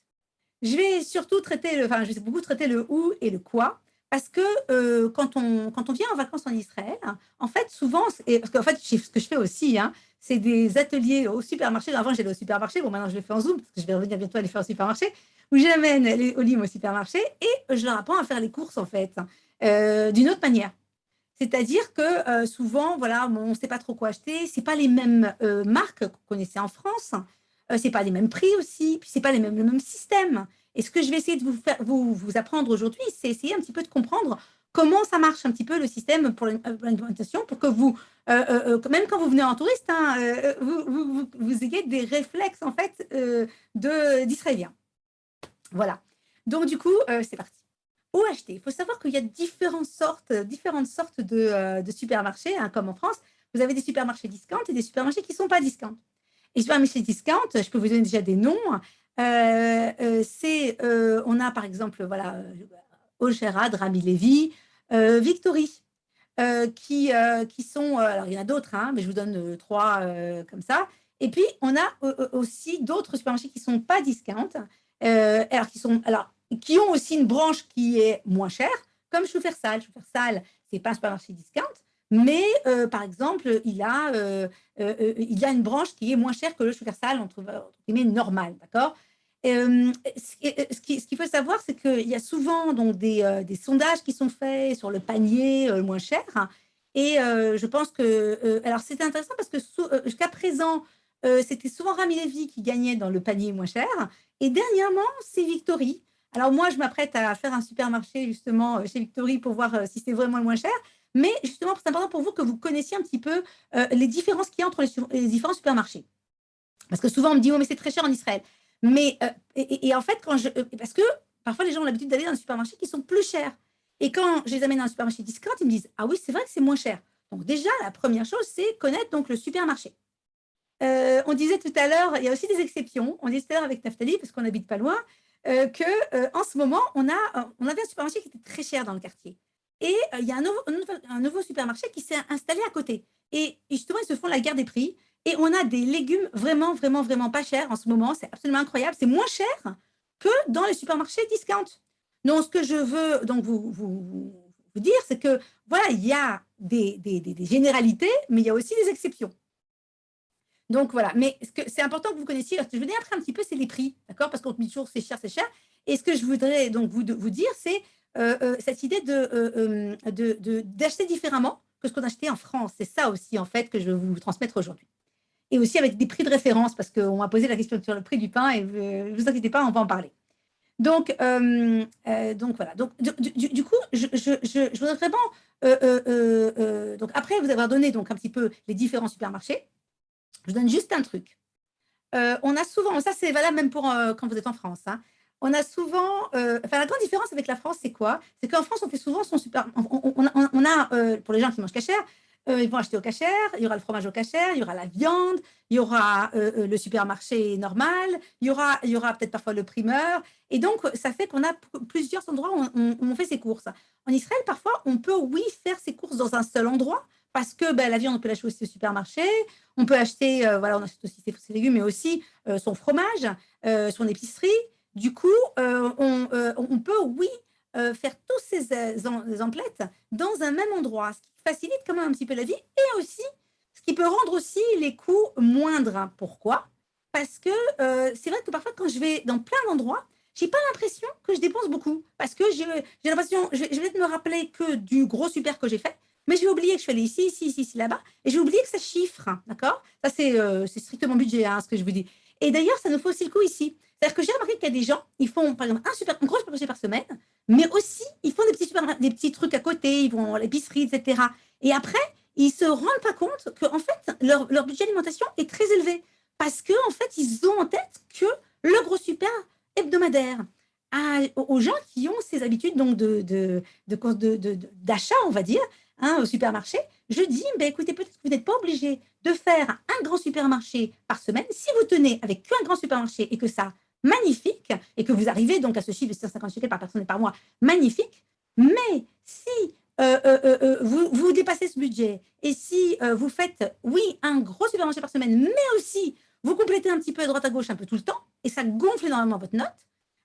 Je vais surtout traiter, je vais beaucoup traiter le où et le quoi, parce que quand on vient en vacances en Israël, en fait, souvent, parce qu'en fait, ce que je fais aussi, hein, c'est des ateliers au supermarché. Avant, j'allais au supermarché, bon, maintenant, je le fais en Zoom, parce que je vais revenir bientôt aller faire au supermarché, où j'amène les Olim au supermarché et je leur apprends à faire les courses, en fait, d'une autre manière. C'est-à-dire que souvent, voilà, on ne sait pas trop quoi acheter, ce n'est pas les mêmes marques qu'on connaissait en France, ce n'est pas les mêmêmes prix aussi, puis ce n'est pas le même système. Et ce que je vais essayer de vous apprendre aujourd'hui, c'est essayer un petit peu de comprendre comment ça marche un petit peu le système pour l'alimentation, pour que vous, même quand vous venez en touriste, hein, vous ayez des réflexes en fait d'Israéliens. Voilà. Donc du coup, c'est parti. Où acheter? Il faut savoir qu'il y a différentes sortes de supermarchés, hein, comme en France. Vous avez des supermarchés discount et des supermarchés qui ne sont pas discount. Et supermarchés discount, je peux vous donner déjà des noms. On a par exemple, voilà, Ogerad, Rami Levy, Victory, qui sont, alors il y en a d'autres, hein, mais je vous donne trois comme ça. Et puis, on a aussi d'autres supermarchés qui ne sont pas discount, qui ont aussi une branche qui est moins chère, comme Schufersal. Schufersal, ce n'est pas un supermarché discount, mais par exemple, il a une branche qui est moins chère que le Schufersal, entre guillemets, normal, d'accord. Ce qu'il faut savoir, c'est qu'il y a souvent donc, des sondages qui sont faits sur le panier le moins cher. Et je pense que... alors, c'était intéressant parce que jusqu'à présent, c'était souvent Rami Levy qui gagnait dans le panier moins cher. Et dernièrement, c'est Victory. Alors, moi, je m'apprête à faire un supermarché, justement, chez Victory pour voir si c'est vraiment le moins cher. Mais justement, c'est important pour vous que vous connaissiez un petit peu les différences qu'il y a entre les différents supermarchés. Parce que souvent, on me dit, oh, mais c'est très cher en Israël. Mais, et en fait, parce que parfois, les gens ont l'habitude d'aller dans des supermarchés qui sont plus chers. Et quand je les amène dans un supermarché discount, ils me disent, ah oui, c'est vrai que c'est moins cher. Donc déjà, la première chose, c'est connaître donc, le supermarché. On disait tout à l'heure, il y a aussi des exceptions. On disait tout à l'heure avec Naftali, parce qu'on n'habite pas loin, qu'en ce moment, on avait un supermarché qui était très cher dans le quartier. Et il y a un nouveau supermarché qui s'est installé à côté. Et justement, ils se font la guerre des prix. Et on a des légumes vraiment, vraiment, vraiment pas chers en ce moment. C'est absolument incroyable. C'est moins cher que dans les supermarchés discount. Donc, ce que je veux donc vous dire, c'est que voilà, il y a des généralités, mais il y a aussi des exceptions. Donc voilà, mais c'est important que vous connaissiez, ce que je veux dire après un petit peu, c'est les prix, d'accord? Parce qu'on dit toujours c'est cher, c'est cher. Et ce que je voudrais donc vous dire, c'est cette idée d'acheter différemment que ce qu'on achetait en France. C'est ça aussi, en fait, que je veux vous transmettre aujourd'hui. Et aussi avec des prix de référence, parce qu'on m'a posé la question sur le prix du pain, et ne vous inquiétez pas, on va en parler. Donc voilà. Donc, du coup, je voudrais vraiment... donc après vous avoir donné donc, un petit peu les différents supermarchés, je donne juste un truc. On a souvent, ça c'est valable même pour quand vous êtes en France, hein, on a souvent, la grande différence avec la France, c'est quoi? C'est qu'en France, on fait souvent son super. On a pour les gens qui mangent cachère, ils vont acheter au cachère, il y aura le fromage au cachère, il y aura la viande, il y aura le supermarché normal, il y aura peut-être parfois le primeur. Et donc, ça fait qu'on a plusieurs endroits où on fait ses courses. En Israël, parfois, on peut, oui, faire ses courses dans un seul endroit, parce que la viande, on peut l'acheter aussi au supermarché. On peut acheter, voilà, on achète aussi ses légumes, mais aussi son fromage, son épicerie. Du coup, on peut, oui, faire tous ces emplettes dans un même endroit, ce qui facilite quand même un petit peu la vie et aussi ce qui peut rendre aussi les coûts moindres. Pourquoi? Parce que c'est vrai que parfois, quand je vais dans plein d'endroits, j'ai pas l'impression que je dépense beaucoup parce que j'ai l'impression, je vais peut-être me rappeler que du gros super que j'ai fait, mais je vais oublier que je suis allée ici, ici, ici, ici, là-bas, et je vais oublier que ça chiffre, d'accord? Ça, c'est strictement budget, hein, ce que je vous dis. Et d'ailleurs, ça nous fait aussi le coup ici. C'est-à-dire que j'ai remarqué qu'il y a des gens, ils font, par exemple, un gros supermarché par semaine, mais aussi, ils font des petits trucs à côté, ils vont à l'épicerie, etc. Et après, ils ne se rendent pas compte qu'en fait, leur budget d'alimentation est très élevé. Parce qu'en fait, ils ont en tête que le gros super hebdomadaire. Aux gens qui ont ces habitudes donc d'achat, on va dire, hein, au supermarché, je dis, ben, écoutez, peut-être que vous n'êtes pas obligé de faire un grand supermarché par semaine. Si vous tenez avec qu'un grand supermarché et que ça, magnifique, et que vous arrivez donc à ce chiffre de 150 shekels par personne et par mois, magnifique. Mais si vous dépassez ce budget et si vous faites, oui, un gros supermarché par semaine, mais aussi vous complétez un petit peu à droite à gauche un peu tout le temps, et ça gonfle énormément votre note,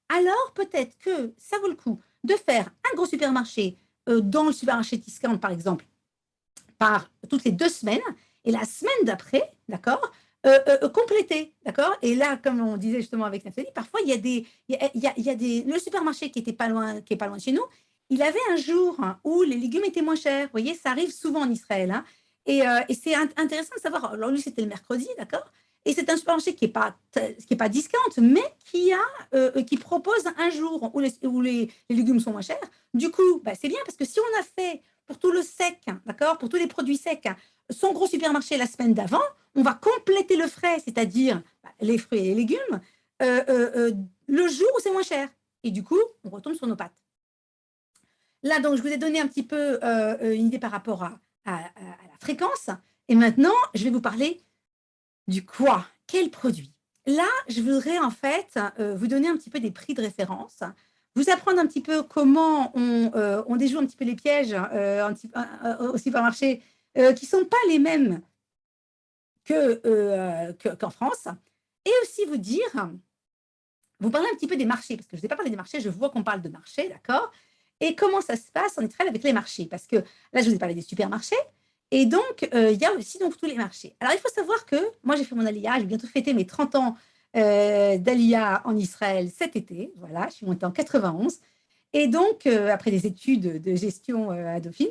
alors peut-être que ça vaut le coup de faire un gros supermarché dans le supermarché discount, par exemple, par toutes les 2 semaines, et la semaine d'après, d'accord, compléter, d'accord. Et là, comme on disait justement avec Nathalie, parfois il y a des, le supermarché qui est pas loin de chez nous, il avait un jour où les légumes étaient moins chers. Vous voyez, ça arrive souvent en Israël, hein. Et c'est intéressant de savoir. Alors lui, c'était le mercredi, d'accord. Et c'est un supermarché qui est pas discount, mais qui propose un jour où les légumes sont moins chers. Du coup, bah, c'est bien parce que si on a fait pour tout le sec, d'accord, pour tous les produits secs, son gros supermarché la semaine d'avant, on va compléter le frais, c'est-à-dire les fruits et les légumes, le jour où c'est moins cher. Et du coup, on retombe sur nos pattes. Là, donc, je vous ai donné un petit peu une idée par rapport à la fréquence. Et maintenant, je vais vous parler du quoi. Quel produit? là, je voudrais en fait vous donner un petit peu des prix de référence, vous apprendre un petit peu comment on déjoue un petit peu les pièges au supermarché qui ne sont pas les mêmes qu'en France, et aussi vous dire, vous parlez un petit peu des marchés, parce que je ne vous ai pas parlé des marchés, je vois qu'on parle de marchés, d'accord? Et comment ça se passe en Israël avec les marchés? Parce que là, je vous ai parlé des supermarchés, et donc, il y a aussi donc, tous les marchés. Alors, il faut savoir que moi, j'ai fait mon Aliyah, j'ai bientôt fêté mes 30 ans d'Aliyah en Israël cet été. Voilà, je suis montée en 91. Et donc, après des études de gestion à Dauphine.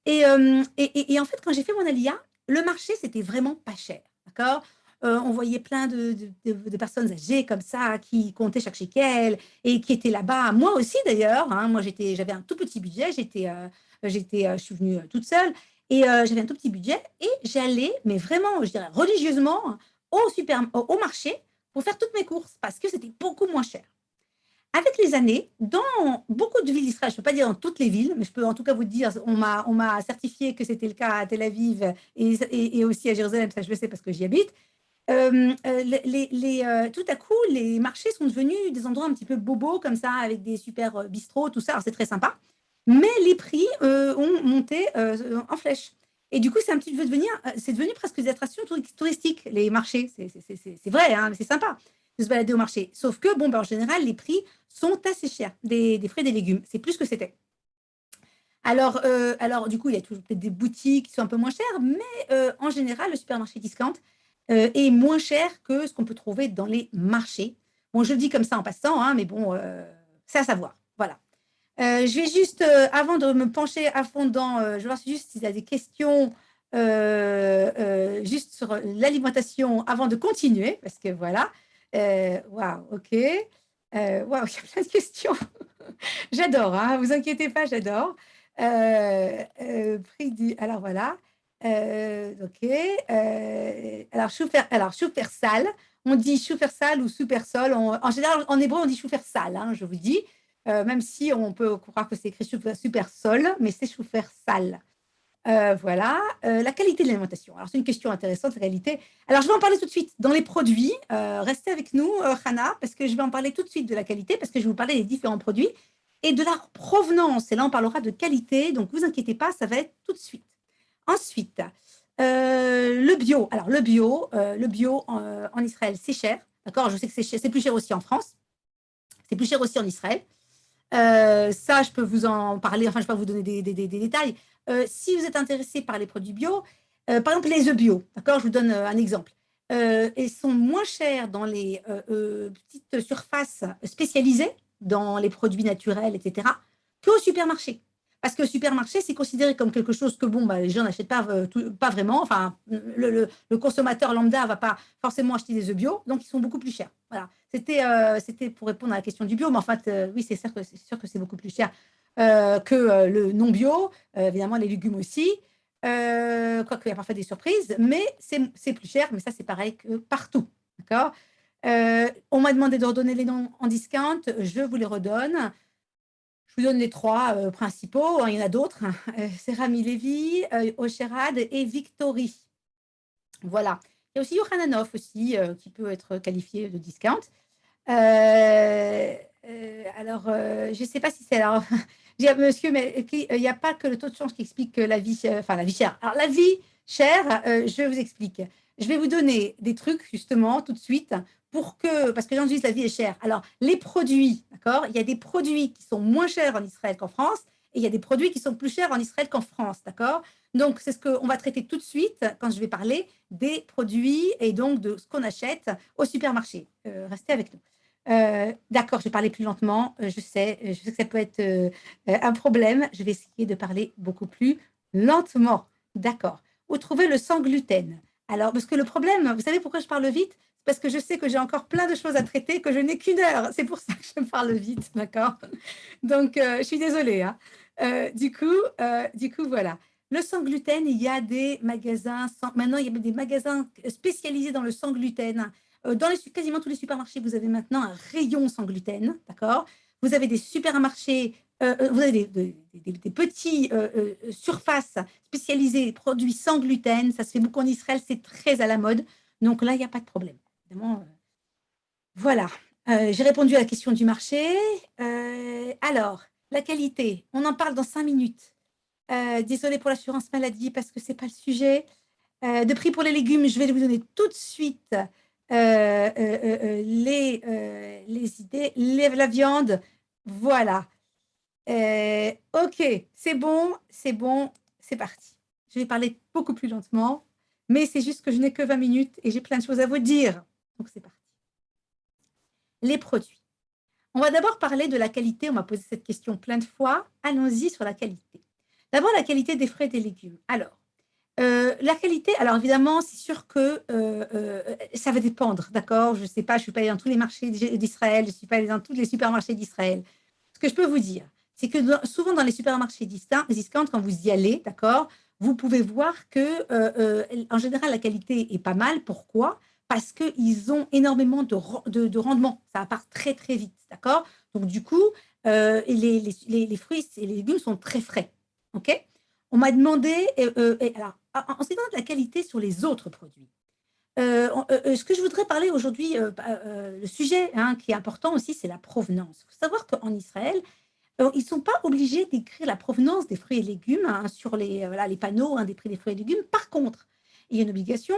Et en fait, quand j'ai fait mon Aliyah, le marché, c'était vraiment pas cher. D'accord. On voyait plein de personnes âgées comme ça qui comptaient chaque shekel et qui étaient là-bas. Moi aussi, d'ailleurs. Hein, moi, j'avais un tout petit budget. Je suis venue toute seule et j'avais un tout petit budget. Et j'allais, mais vraiment, je dirais religieusement, au marché pour faire toutes mes courses parce que c'était beaucoup moins cher. Avec les années, dans beaucoup de villes d'Israël, je ne peux pas dire dans toutes les villes, mais je peux en tout cas vous dire, on m'a certifié que c'était le cas à Tel Aviv et aussi à Jérusalem, ça je le sais parce que j'y habite. Tout à coup, les marchés sont devenus des endroits un petit peu bobos comme ça, avec des super bistrots, tout ça. Alors c'est très sympa, mais les prix ont monté en flèche. Et du coup, c'est devenu presque des attractions touristiques, les marchés. C'est vrai, hein, mais c'est sympa de se balader au marché. Sauf que, bon, ben, en général, les prix sont assez chers des fruits et des légumes. C'est plus que c'était. Alors, du coup, il y a toujours peut-être des boutiques qui sont un peu moins chères, mais en général, le supermarché discount est moins cher que ce qu'on peut trouver dans les marchés. Bon, je le dis comme ça en passant, hein, mais bon, c'est à savoir. Voilà. Je vais juste, avant de me pencher à fond dans, je vais voir juste s'il y a des questions juste sur l'alimentation avant de continuer, parce que voilà. Waouh, ok. Waouh, il y a plein de questions. J'adore, hein, vous inquiétez pas, j'adore. Alors voilà. Ok. Alors, choufer sale. On dit choufer sale ou super sol. En général, en hébreu, on dit choufer sale, hein, je vous dis. Même si on peut croire que c'est écrit super sol, mais c'est choufer sale. Voilà. La qualité de l'alimentation. Alors, c'est une question intéressante, la qualité. Alors, je vais en parler tout de suite. Dans les produits, restez avec nous, Hannah, parce que je vais en parler tout de suite de la qualité, parce que je vais vous parler des différents produits et de leur provenance. Et là, on parlera de qualité, donc vous inquiétez pas, ça va être tout de suite. Ensuite, le bio. Alors, le bio en Israël, c'est cher. D'accord. Je sais que c'est plus cher aussi en France. C'est plus cher aussi en Israël. Ça, je peux vous en parler, enfin, je peux vous donner des détails. Si vous êtes intéressé par les produits bio, par exemple les œufs bio, d'accord, je vous donne un exemple. Ils sont moins chers dans les petites surfaces spécialisées, dans les produits naturels, etc., qu'au supermarché. Parce que le supermarché, c'est considéré comme quelque chose que bon, bah, les gens n'achètent pas vraiment. Enfin, le consommateur lambda ne va pas forcément acheter des œufs bio, donc ils sont beaucoup plus chers. Voilà. C'était pour répondre à la question du bio, mais en fait, oui, c'est sûr que c'est beaucoup plus cher que le non bio. Évidemment, les légumes aussi. Quoique, il y a parfois des surprises, mais c'est plus cher, mais ça, c'est pareil que partout. D'accord. On m'a demandé de redonner les noms en discount, je vous les redonne. Je vous donne les trois principaux, hein, il y en a d'autres. C'est Rami Levy, Ocherad et Victory. Voilà. Il y a aussi Yohananov aussi, qui peut être qualifié de discount. Alors, je ne sais pas si c'est... Alors, monsieur, mais il n'y a pas que le taux de change qui explique que la vie, enfin la vie chère. Alors, la vie chère, je vous explique. Je vais vous donner des trucs, justement, tout de suite, parce que les gens disent la vie est chère. Alors, les produits, d'accord. Il y a des produits qui sont moins chers en Israël qu'en France, et il y a des produits qui sont plus chers en Israël qu'en France, d'accord. Donc, c'est ce qu'on va traiter tout de suite quand je vais parler des produits et donc de ce qu'on achète au supermarché. Restez avec nous. D'accord, je vais parler plus lentement. Je sais que ça peut être un problème. Je vais essayer de parler beaucoup plus lentement. D'accord. Où trouver le sans gluten? Alors, parce que le problème, vous savez pourquoi je parle vite? Parce que je sais que j'ai encore plein de choses à traiter, que je n'ai qu'une heure. C'est pour ça que je parle vite, d'accord? Donc, je suis désolée, hein. Du coup, voilà. Le sans gluten, il y a des magasins. Maintenant, il y a des magasins spécialisés dans le sans gluten. Dans quasiment tous les supermarchés, vous avez maintenant un rayon sans gluten, d'accord. Vous avez des supermarchés, vous avez des petits surfaces spécialisées, produits sans gluten. Ça se fait beaucoup en Israël, c'est très à la mode. Donc là, il n'y a pas de problème. Évidemment, Voilà, j'ai répondu à la question du marché. Alors, la qualité, on en parle dans 5 minutes. Désolée pour l'assurance maladie parce que ce n'est pas le sujet. De prix pour les légumes, je vais vous donner tout de suite les idées. La viande, voilà. Ok, c'est bon, c'est parti. Je vais parler beaucoup plus lentement, mais c'est juste que je n'ai que 20 minutes et j'ai plein de choses à vous dire. Donc c'est parti. Les produits. On va d'abord parler de la qualité. On m'a posé cette question plein de fois. Allons-y sur la qualité. D'abord, la qualité des fruits et des légumes. Alors, la qualité, alors évidemment, c'est sûr que ça va dépendre, d'accord? Je ne sais pas, je ne suis pas allée dans tous les marchés d'Israël, je ne suis pas allée dans tous les supermarchés d'Israël. Ce que je peux vous dire, c'est que souvent dans les supermarchés discount, quand vous y allez, d'accord, vous pouvez voir que, en général, la qualité est pas mal. Pourquoi? Parce qu'ils ont énormément de rendement. Ça part très, très vite, d'accord? Donc, du coup, les fruits et les légumes sont très frais, OK? On m'a demandé, alors, en ce qui concerne la qualité sur les autres produits, ce que je voudrais parler aujourd'hui, le sujet hein, qui est important aussi, c'est la provenance. Il faut savoir qu'en Israël, ils ne sont pas obligés d'écrire la provenance des fruits et légumes hein, sur voilà, les panneaux hein, des prix des fruits et légumes. Par contre, il y a une obligation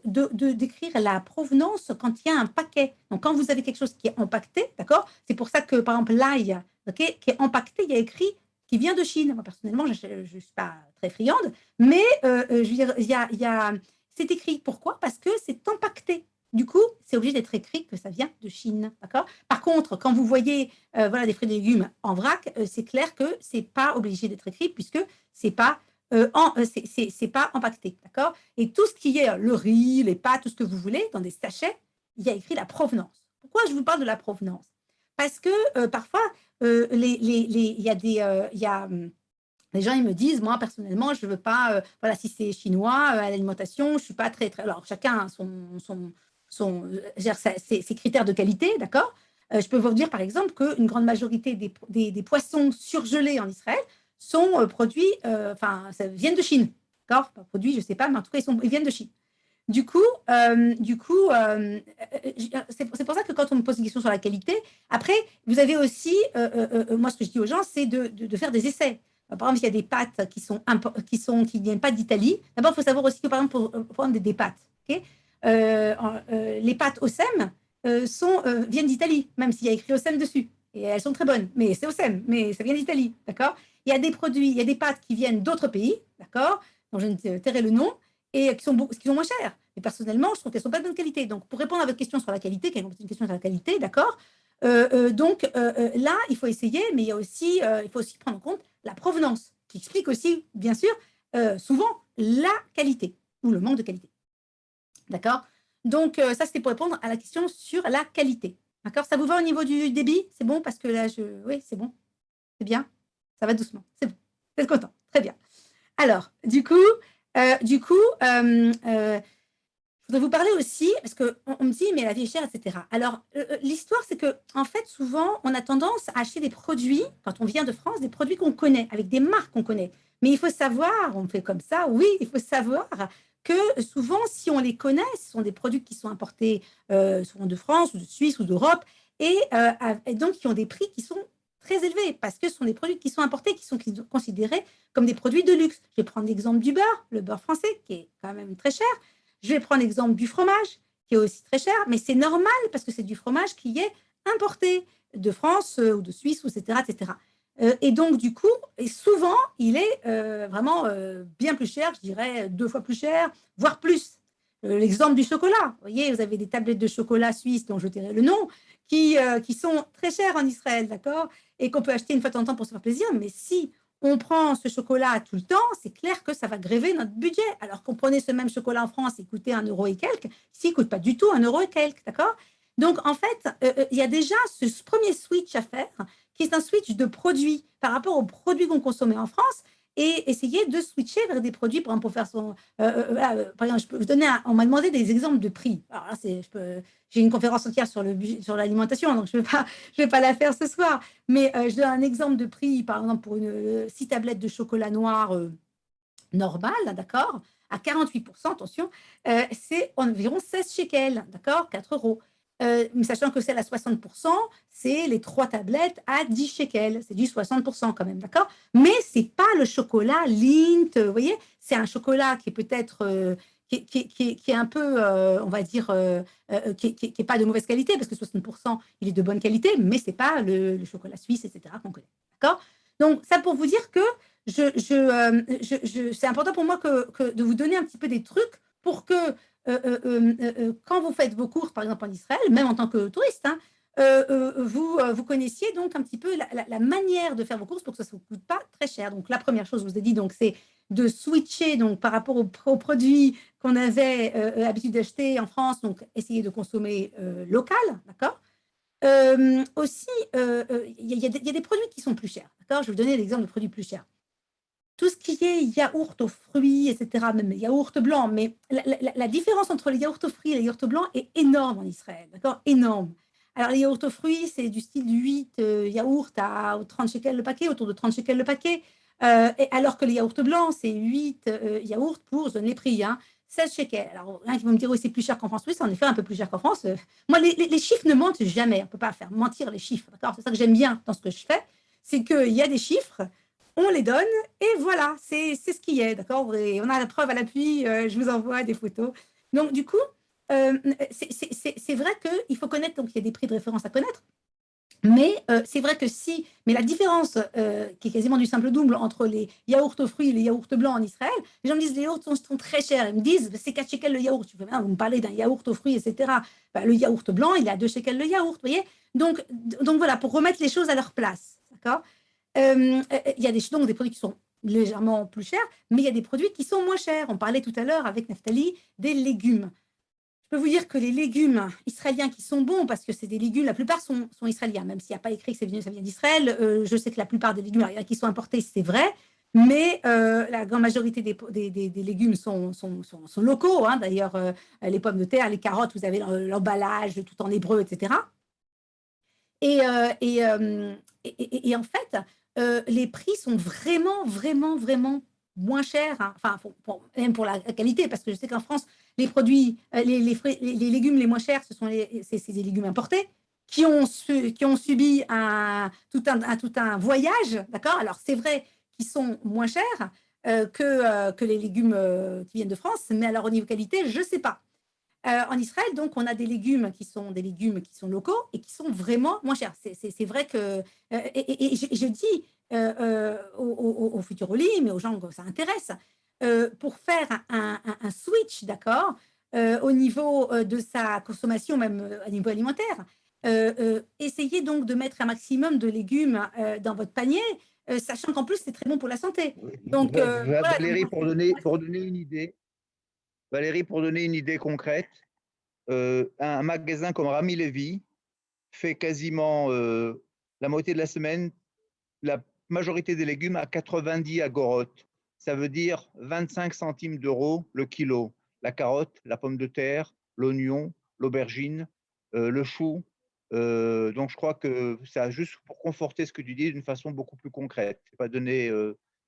d'écrire la provenance quand il y a un paquet. Donc, quand vous avez quelque chose qui est empaqueté, d'accord? C'est pour ça que, par exemple, l'ail, okay, qui est empaqueté, il y a écrit qui vient de Chine. Moi, personnellement, je ne suis pas très friande, mais je veux dire, c'est écrit. Pourquoi? Parce que c'est empaqueté. Du coup, c'est obligé d'être écrit que ça vient de Chine, d'accord? Par contre, quand vous voyez voilà, des fruits et des légumes en vrac, c'est clair que c'est pas obligé d'être écrit puisque c'est pas c'est pas empaqueté, d'accord? Et tout ce qui est le riz, les pâtes, tout ce que vous voulez, dans des sachets, il y a écrit la provenance. Pourquoi je vous parle de la provenance? Parce que parfois, il y a des, les gens ils me disent, moi personnellement, je ne veux pas, voilà, si c'est chinois à l'alimentation, je ne suis pas très, très. Alors chacun a ses critères de qualité, d'accord? Je peux vous dire par exemple qu'une grande majorité des poissons surgelés en Israël sont produits, enfin, ça viennent de Chine, d'accord? Pas produits, je ne sais pas, mais en tout cas, ils viennent de Chine. C'est pour ça que quand on me pose une question sur la qualité, après, vous avez aussi, moi, ce que je dis aux gens, c'est de faire des essais. Par exemple, il y a des pâtes qui viennent pas d'Italie. D'abord, il faut savoir aussi que, par exemple, pour prendre des pâtes, okay, les pâtes Osem viennent d'Italie, même s'il y a écrit Osem dessus. Et elles sont très bonnes, mais c'est Osem, mais ça vient d'Italie, d'accord? Il y a des produits, il y a des pâtes qui viennent d'autres pays, d'accord? Donc, je ne tairai le nom, et qui sont moins chères. Mais personnellement, je trouve qu'elles ne sont pas de bonne qualité. Donc, pour répondre à votre question sur la qualité, qui est une question sur la qualité, d'accord, là, il faut essayer, mais il faut aussi prendre en compte la provenance, qui explique aussi, bien sûr, souvent la qualité ou le manque de qualité. D'accord? Donc, ça, c'était pour répondre à la question sur la qualité. D'accord? Ça vous va au niveau du débit? C'est bon? Parce que là, oui, c'est bon. C'est bien. Ça va doucement. C'est bon. Vous êtes content. Très bien. Alors, du coup, je voudrais vous parler aussi, parce qu'on me dit, mais la vie est chère, etc. Alors, l'histoire, c'est que, en fait, souvent, on a tendance à acheter des produits, quand on vient de France, des produits qu'on connaît, avec des marques qu'on connaît. Mais il faut savoir, on fait comme ça, oui, il faut savoir que souvent, si on les connaît, ce sont des produits qui sont importés souvent de France, ou de Suisse, ou d'Europe, et donc qui ont des prix qui sont très élevés, parce que ce sont des produits qui sont importés, qui sont considérés comme des produits de luxe. Je vais prendre l'exemple du beurre, le beurre français, qui est quand même très cher. Je vais prendre l'exemple du fromage, qui est aussi très cher, mais c'est normal parce que c'est du fromage qui est importé de France ou de Suisse, etc., etc. Et donc, du coup, et souvent, il est vraiment bien plus cher, je dirais 2 fois plus cher, voire plus. L'exemple du chocolat. Vous voyez, vous avez des tablettes de chocolat suisse, dont je tairai le nom, qui sont très chères en Israël, d'accord? Et qu'on peut acheter une fois de temps en temps pour se faire plaisir. Mais si on prend ce chocolat tout le temps, c'est clair que ça va gréver notre budget. Alors qu'on prenait ce même chocolat en France, il coûtait 1 euro et quelques. Ici, il ne coûte pas du tout 1 euro et quelques, d'accord? Donc, en fait, il y a déjà ce premier switch à faire, qui est un switch de produits par rapport aux produits qu'on consommait en France, et essayer de switcher vers des produits, par exemple, pour faire son... par exemple, je peux vous donner on m'a demandé des exemples de prix. Alors là, j'ai une conférence entière sur l'alimentation, donc je ne vais pas la faire ce soir. Mais je donne un exemple de prix, par exemple, pour une 6 tablettes de chocolat noir normale, d'accord, à 48%, attention, c'est environ 16 shekels, d'accord, 4 euros. sachant que celle à 60%, c'est les 3 tablettes à 10 shekels. C'est du 60% quand même, d'accord? Mais ce n'est pas le chocolat Lindt, vous voyez? C'est un chocolat qui est peut-être, qui est un peu, on va dire, qui n'est pas de mauvaise qualité, parce que 60%, il est de bonne qualité, mais ce n'est pas le chocolat suisse, etc., qu'on connaît, d'accord? Donc, ça pour vous dire que c'est important pour moi de vous donner un petit peu des trucs pour que quand vous faites vos courses, par exemple en Israël, même en tant que touriste, hein, vous connaissiez donc un petit peu la manière de faire vos courses pour que ça ne vous coûte pas très cher. Donc, la première chose, je vous ai dit, donc, c'est de switcher donc, par rapport aux produits qu'on avait l'habitude d'acheter en France, donc essayer de consommer local, d'accord. Aussi, il y a des produits qui sont plus chers, d'accord. Je vais vous donner l'exemple de produits plus chers. Tout ce qui est yaourt aux fruits, etc., même yaourt blanc, mais la différence entre les yaourts aux fruits et les yaourts blancs est énorme en Israël, d'accord? Énorme. Alors, les yaourts aux fruits, c'est du style 8 yaourts à 30 shekels le paquet, autour de 30 shekels le paquet, alors que les yaourts blancs, c'est 8 yaourts pour, je donne les prix, hein, 16 shekels. Alors, rien qui vont me dire, oui, c'est plus cher qu'en France. Oui, c'est en effet un peu plus cher qu'en France. Moi, les chiffres ne mentent jamais. On ne peut pas faire mentir les chiffres, d'accord? C'est ça que j'aime bien dans ce que je fais, c'est qu'il y a des chiffres, on les donne, et voilà, c'est ce qui est, d'accord? Et on a la preuve à l'appui, je vous envoie des photos. Donc, du coup, c'est vrai qu'il faut connaître, donc il y a des prix de référence à connaître, mais c'est vrai que mais la différence qui est quasiment du simple double entre les yaourts aux fruits et les yaourts blancs en Israël, les gens me disent les yaourts sont très chers, ils me disent c'est 4 shekels le yaourt, vous me parlez d'un yaourt aux fruits, etc. Ben, le yaourt blanc, il est à 2 shekels le yaourt, vous voyez, donc voilà, pour remettre les choses à leur place, d'accord. Il y a donc des produits qui sont légèrement plus chers, mais il y a des produits qui sont moins chers. On parlait tout à l'heure avec Naftali des légumes. Je peux vous dire que les légumes israéliens qui sont bons, parce que c'est des légumes, la plupart sont israéliens, même s'il n'y a pas écrit que ça vient d'Israël. Je sais que la plupart des légumes, il y en a qui sont importés, c'est vrai, mais la grande majorité des légumes sont locaux, hein. D'ailleurs, les pommes de terre, les carottes, vous avez l'emballage tout en hébreu, etc. Et, en fait, les prix sont vraiment, vraiment, vraiment moins chers, hein. Enfin, même pour la qualité, parce que je sais qu'en France, les produits, les légumes les moins chers, c'est des légumes importés qui ont subi tout un voyage, d'accord. Alors, c'est vrai qu'ils sont moins chers que les légumes qui viennent de France, mais alors au niveau qualité, je ne sais pas. En Israël, donc, on a des légumes qui sont locaux et qui sont vraiment moins chers. C'est vrai que, et je dis aux futurs olim, mais aux gens que ça intéresse, pour faire un switch, d'accord, au niveau de sa consommation, même à niveau alimentaire, essayez donc de mettre un maximum de légumes dans votre panier, sachant qu'en plus, c'est très bon pour la santé. Donc, voilà. Valérie, pour donner une idée, Valérie, pour donner une idée concrète, un magasin comme Rami Levy fait quasiment la moitié de la semaine, la majorité des légumes à 90 agorotes. Ça veut dire 25 centimes d'euros le kilo. La carotte, la pomme de terre, l'oignon, l'aubergine, le chou. Donc, je crois que ça, juste pour conforter ce que tu dis d'une façon beaucoup plus concrète. Pas donner,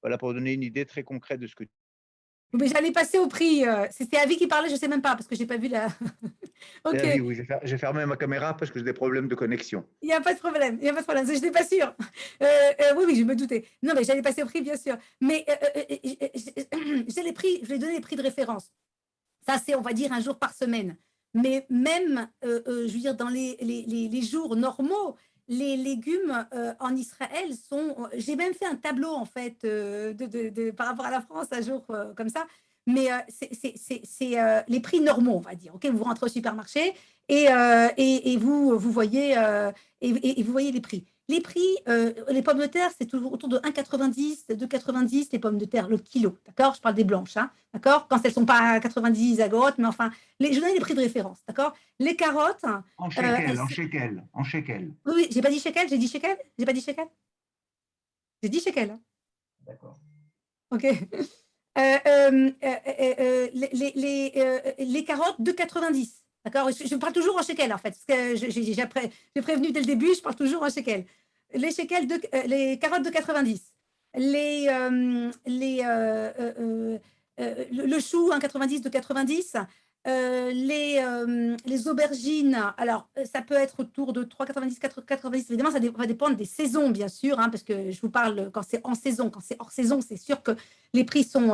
voilà, pour donner une idée très concrète de ce que tu dis. Mais j'allais passer au prix. C'était Avi qui parlait, je ne sais même pas, parce que je n'ai pas vu la. Ok, Oui, oui, j'ai fermé ma caméra parce que j'ai des problèmes de connexion. il n'y a pas de problème, il n'y a pas de problème, je n'étais pas sûre. Oui, oui, je me doutais. Non, mais j'allais passer au prix, bien sûr. Mais j'ai les prix, je vais donner les prix de référence. Ça, c'est, on va dire, un jour par semaine. Mais même, je veux dire, dans les jours normaux, les légumes en Israël sont. J'ai même fait un tableau, en fait, par rapport à la France, un jour comme ça. Mais c'est les prix normaux, on va dire. Ok, vous rentrez au supermarché et vous voyez, et vous voyez les prix. Les prix, les pommes de terre, c'est toujours autour de 1,90, 2,90 les pommes de terre, le kilo. D'accord. Je parle des blanches, hein. D'accord. Quand elles ne sont pas à 90 agorotes, mais enfin, je donne les prix de référence. D'accord. Les carottes. En shekel, en shekel, en shekel. Oui, oui, j'ai pas dit shekel, j'ai dit shekel. J'ai pas dit shekel. J'ai dit shekel, hein. D'accord. OK. Les carottes, 2,90. D'accord. Je parle toujours en shekel, en fait, parce que j'ai prévenu dès le début, je parle toujours en shekel. Les shekels, les carottes, 2,90. Le chou, 1,90, 2,90. Les aubergines, alors ça peut être autour de 3,90, 4,90. Évidemment, ça va dépendre des saisons, bien sûr, hein, parce que je vous parle quand c'est en saison. Quand c'est hors saison, c'est sûr que les prix sont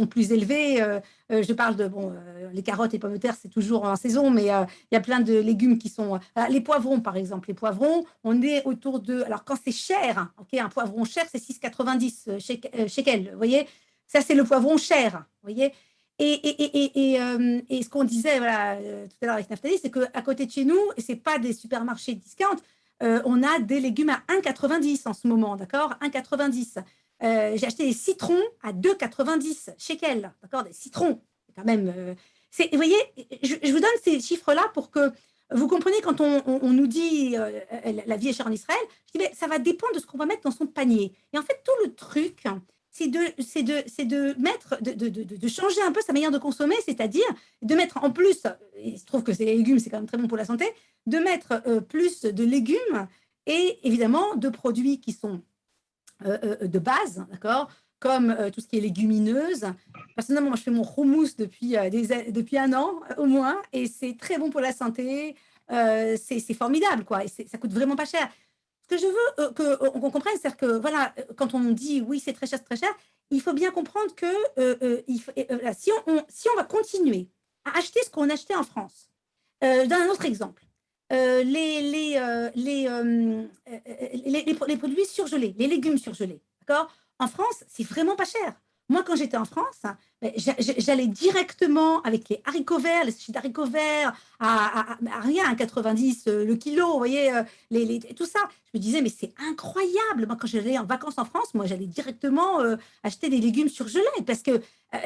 plus élevés. Je parle de, bon, les carottes et pommes de terre, c'est toujours en saison, mais il y a plein de légumes qui sont... les poivrons, par exemple. Les poivrons, on est autour de... Alors, quand c'est cher, hein, okay, un poivron cher, c'est 6,90 chez quel, vous voyez? Ça, c'est le poivron cher, vous voyez? Et ce qu'on disait voilà, tout à l'heure avec Naftali, c'est qu'à côté de chez nous, et ce n'est pas des supermarchés discount, on a des légumes à 1,90 en ce moment, d'accord? 1,90. J'ai acheté des citrons à 2,90 shekel, d'accord? Des citrons, quand même. Vous voyez, je vous donne ces chiffres-là pour que vous compreniez quand on nous dit la vie est chère en Israël, je dis, mais ça va dépendre de ce qu'on va mettre dans son panier. Et en fait, tout le truc, c'est de mettre, de changer un peu sa manière de consommer, c'est-à-dire de mettre en plus, il se trouve que c'est les légumes, c'est quand même très bon pour la santé, de mettre plus de légumes et évidemment de produits qui sont de base, d'accord, comme tout ce qui est légumineuse. Personnellement, moi, je fais mon houmous depuis un an au moins, et c'est très bon pour la santé. C'est formidable, quoi, et ça coûte vraiment pas cher. Ce que je veux qu'on comprenne, c'est que voilà, quand on dit oui, c'est très cher, il faut bien comprendre que si on va continuer à acheter ce qu'on achetait en France, dans un autre exemple, les produits surgelés, les légumes surgelés, d'accord? En France, c'est vraiment pas cher. Moi, quand j'étais en France, j'allais directement avec les haricots verts, les sachets d'haricots verts, à rien, à 90 le kilo, vous voyez, tout ça. Je me disais, mais c'est incroyable. Moi, quand j'allais en vacances en France, moi, j'allais directement acheter des légumes surgelés parce que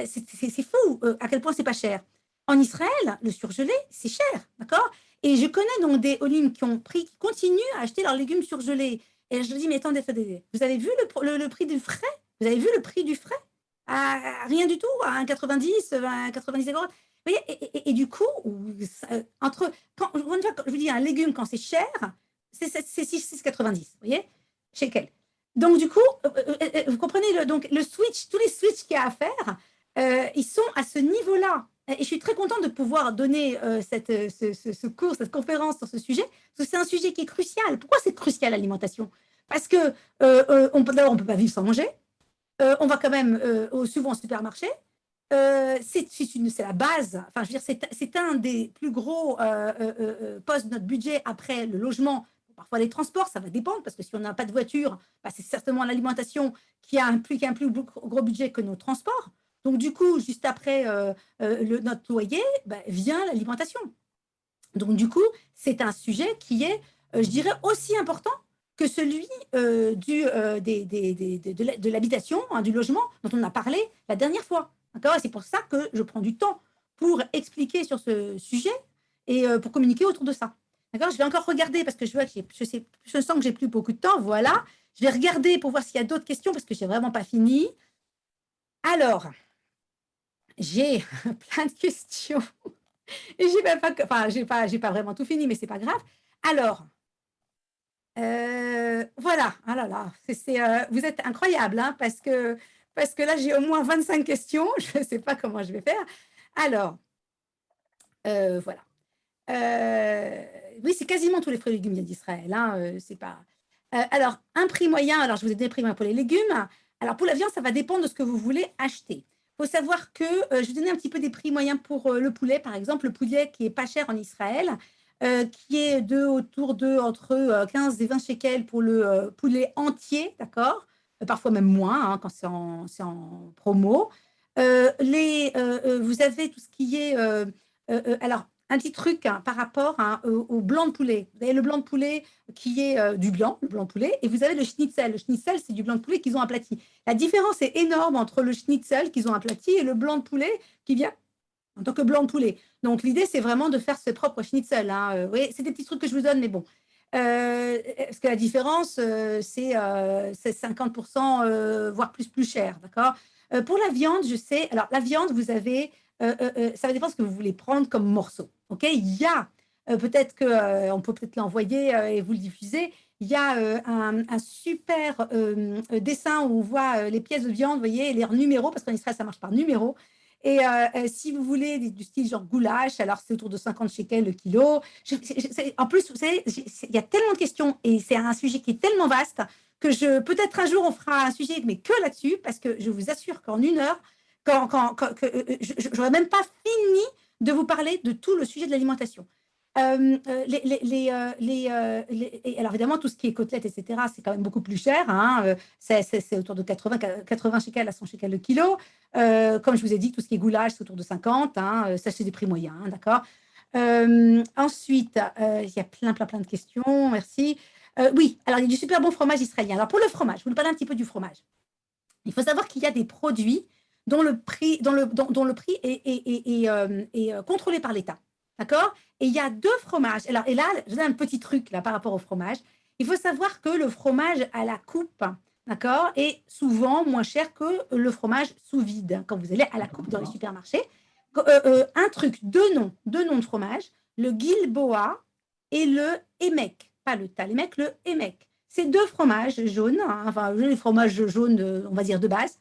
c'est fou à quel point c'est pas cher. En Israël, le surgelé, c'est cher, d'accord? Et je connais donc des Olim qui continuent à acheter leurs légumes surgelés. Et je leur dis, mais attendez, vous avez vu le prix du frais? Vous avez vu le prix du frais? Rien du tout, à 1,90, 90 euros. Vous voyez, et du coup, quand je vous dis un légume, quand c'est cher, c'est 6,90, vous voyez, chez quel. Donc, du coup, vous comprenez, donc, le switch, tous les switches qu'il y a à faire, ils sont à ce niveau-là. Et je suis très contente de pouvoir donner ce cours, cette conférence sur ce sujet, parce que c'est un sujet qui est crucial. Pourquoi c'est crucial, l'alimentation? Parce que d'abord, on ne peut pas vivre sans manger. On va quand même souvent au supermarché. C'est la base. Enfin, je veux dire, c'est un des plus gros postes de notre budget après le logement. Parfois, les transports, ça va dépendre, parce que si on n'a pas de voiture, bah, c'est certainement l'alimentation qui a un plus gros budget que nos transports. Donc, du coup, juste après notre loyer, bah, vient l'alimentation. Donc, du coup, c'est un sujet qui est, je dirais, aussi important que celui de l'habitation, hein, du logement, dont on a parlé la dernière fois. C'est pour ça que je prends du temps pour expliquer sur ce sujet et pour communiquer autour de ça. Je vais encore regarder parce que je vois que je sens que j'ai plus beaucoup de temps. Voilà. Je vais regarder pour voir s'il y a d'autres questions parce que je n'ai vraiment pas fini. Alors, j'ai plein de questions. Et j'ai pas vraiment tout fini, mais c'est pas grave. Alors, voilà. Ah là là, vous êtes incroyable, hein, parce que là, j'ai au moins 25 questions. Je ne sais pas comment je vais faire. Alors, voilà. Oui, c'est quasiment tous les fruits et légumes d'Israël. Hein, c'est pas... alors, un prix moyen, alors je vous ai donné prix moyen pour les légumes. Alors, pour la viande, ça va dépendre de ce que vous voulez acheter. Il faut savoir que je vais donner un petit peu des prix moyens pour le poulet, par exemple, le poulet qui est pas cher en Israël, qui est autour de entre 15 et 20 shekels pour le poulet entier, d'accord, parfois même moins hein, quand c'est en promo. Vous avez tout ce qui est... alors, un petit truc hein, par rapport hein, au blanc de poulet. Vous avez le blanc de poulet qui est du blanc, le blanc de poulet, et vous avez le schnitzel. Le schnitzel, c'est du blanc de poulet qu'ils ont aplati. La différence est énorme entre le schnitzel qu'ils ont aplati et le blanc de poulet qui vient en tant que blanc de poulet. Donc, l'idée, c'est vraiment de faire ses propres schnitzel. Hein. Oui, c'est des petits trucs que je vous donne, mais bon. Parce que la différence, c'est 50%, voire plus cher, d'accord. Pour la viande, je sais... Alors, la viande, vous avez... ça va dépendre de ce que vous voulez prendre comme morceau. Ok, il y a peut-être que on peut peut-être l'envoyer et vous le diffuser. Il y a un super dessin où on voit les pièces de viande, vous voyez, les numéros, parce qu'en Israël, ça marche par numéro. Et si vous voulez du style genre goulash, alors c'est autour de 50 shekels le kilo. En plus, vous savez, il y a tellement de questions et c'est un sujet qui est tellement vaste que peut-être un jour on fera un sujet, mais que là-dessus, parce que je vous assure qu'en 1 heure, je n'aurais même pas fini de vous parler de tout le sujet de l'alimentation. Alors évidemment, tout ce qui est côtelettes, etc., c'est quand même beaucoup plus cher. Hein, c'est autour de 80 shekels à 100 shekels le kilo. Comme je vous ai dit, tout ce qui est goulash, c'est autour de 50. Hein, ça, c'est des prix moyens. Hein, d'accord. Ensuite, il y a plein de questions. Merci. Oui, alors il y a du super bon fromage israélien. Alors pour le fromage, je vous parler un petit peu du fromage. Il faut savoir qu'il y a des produits dont le prix, dont le prix est contrôlé par l'État. D'accord. Et il y a 2 fromages. Alors, et là, je donne un petit truc là, par rapport au fromage. Il faut savoir que le fromage à la coupe, d'accord, est souvent moins cher que le fromage sous vide. Quand vous allez à la coupe dans les supermarchés, un truc, 2 noms de fromage, le Gilboa et le Emek. Pas le Tal-Emek, le Emek. Ces 2 fromages jaunes, hein, enfin les fromages jaunes, on va dire de base,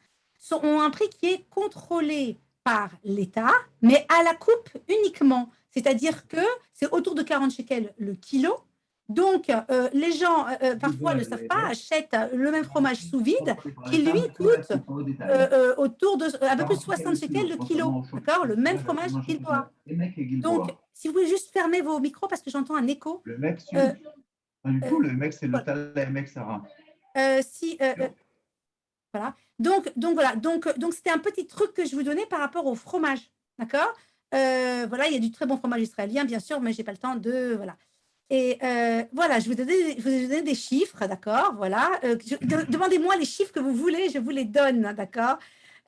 ont un prix qui est contrôlé par l'État, mais à la coupe uniquement. C'est-à-dire que c'est autour de 40 shekels le kilo. Donc, les gens, parfois, ne savent pas, achètent le même fromage sous vide qui, lui, coûte autour de un peu plus de 60 shekels le kilo. D'accord. Le même fromage qu'il boit. Donc, si vous pouvez juste fermer vos micros parce que j'entends un écho. Le mec, pas du tout, le mec, c'est le Tal-Emek Sarah. Voilà. Donc voilà. Donc c'était un petit truc que je vous donnais par rapport au fromage. D'accord. Voilà, il y a du très bon fromage israélien, bien sûr, mais j'ai pas le temps de. Voilà. Et voilà, je vous ai donné des chiffres, d'accord. Voilà. Demandez-moi les chiffres que vous voulez, je vous les donne, d'accord.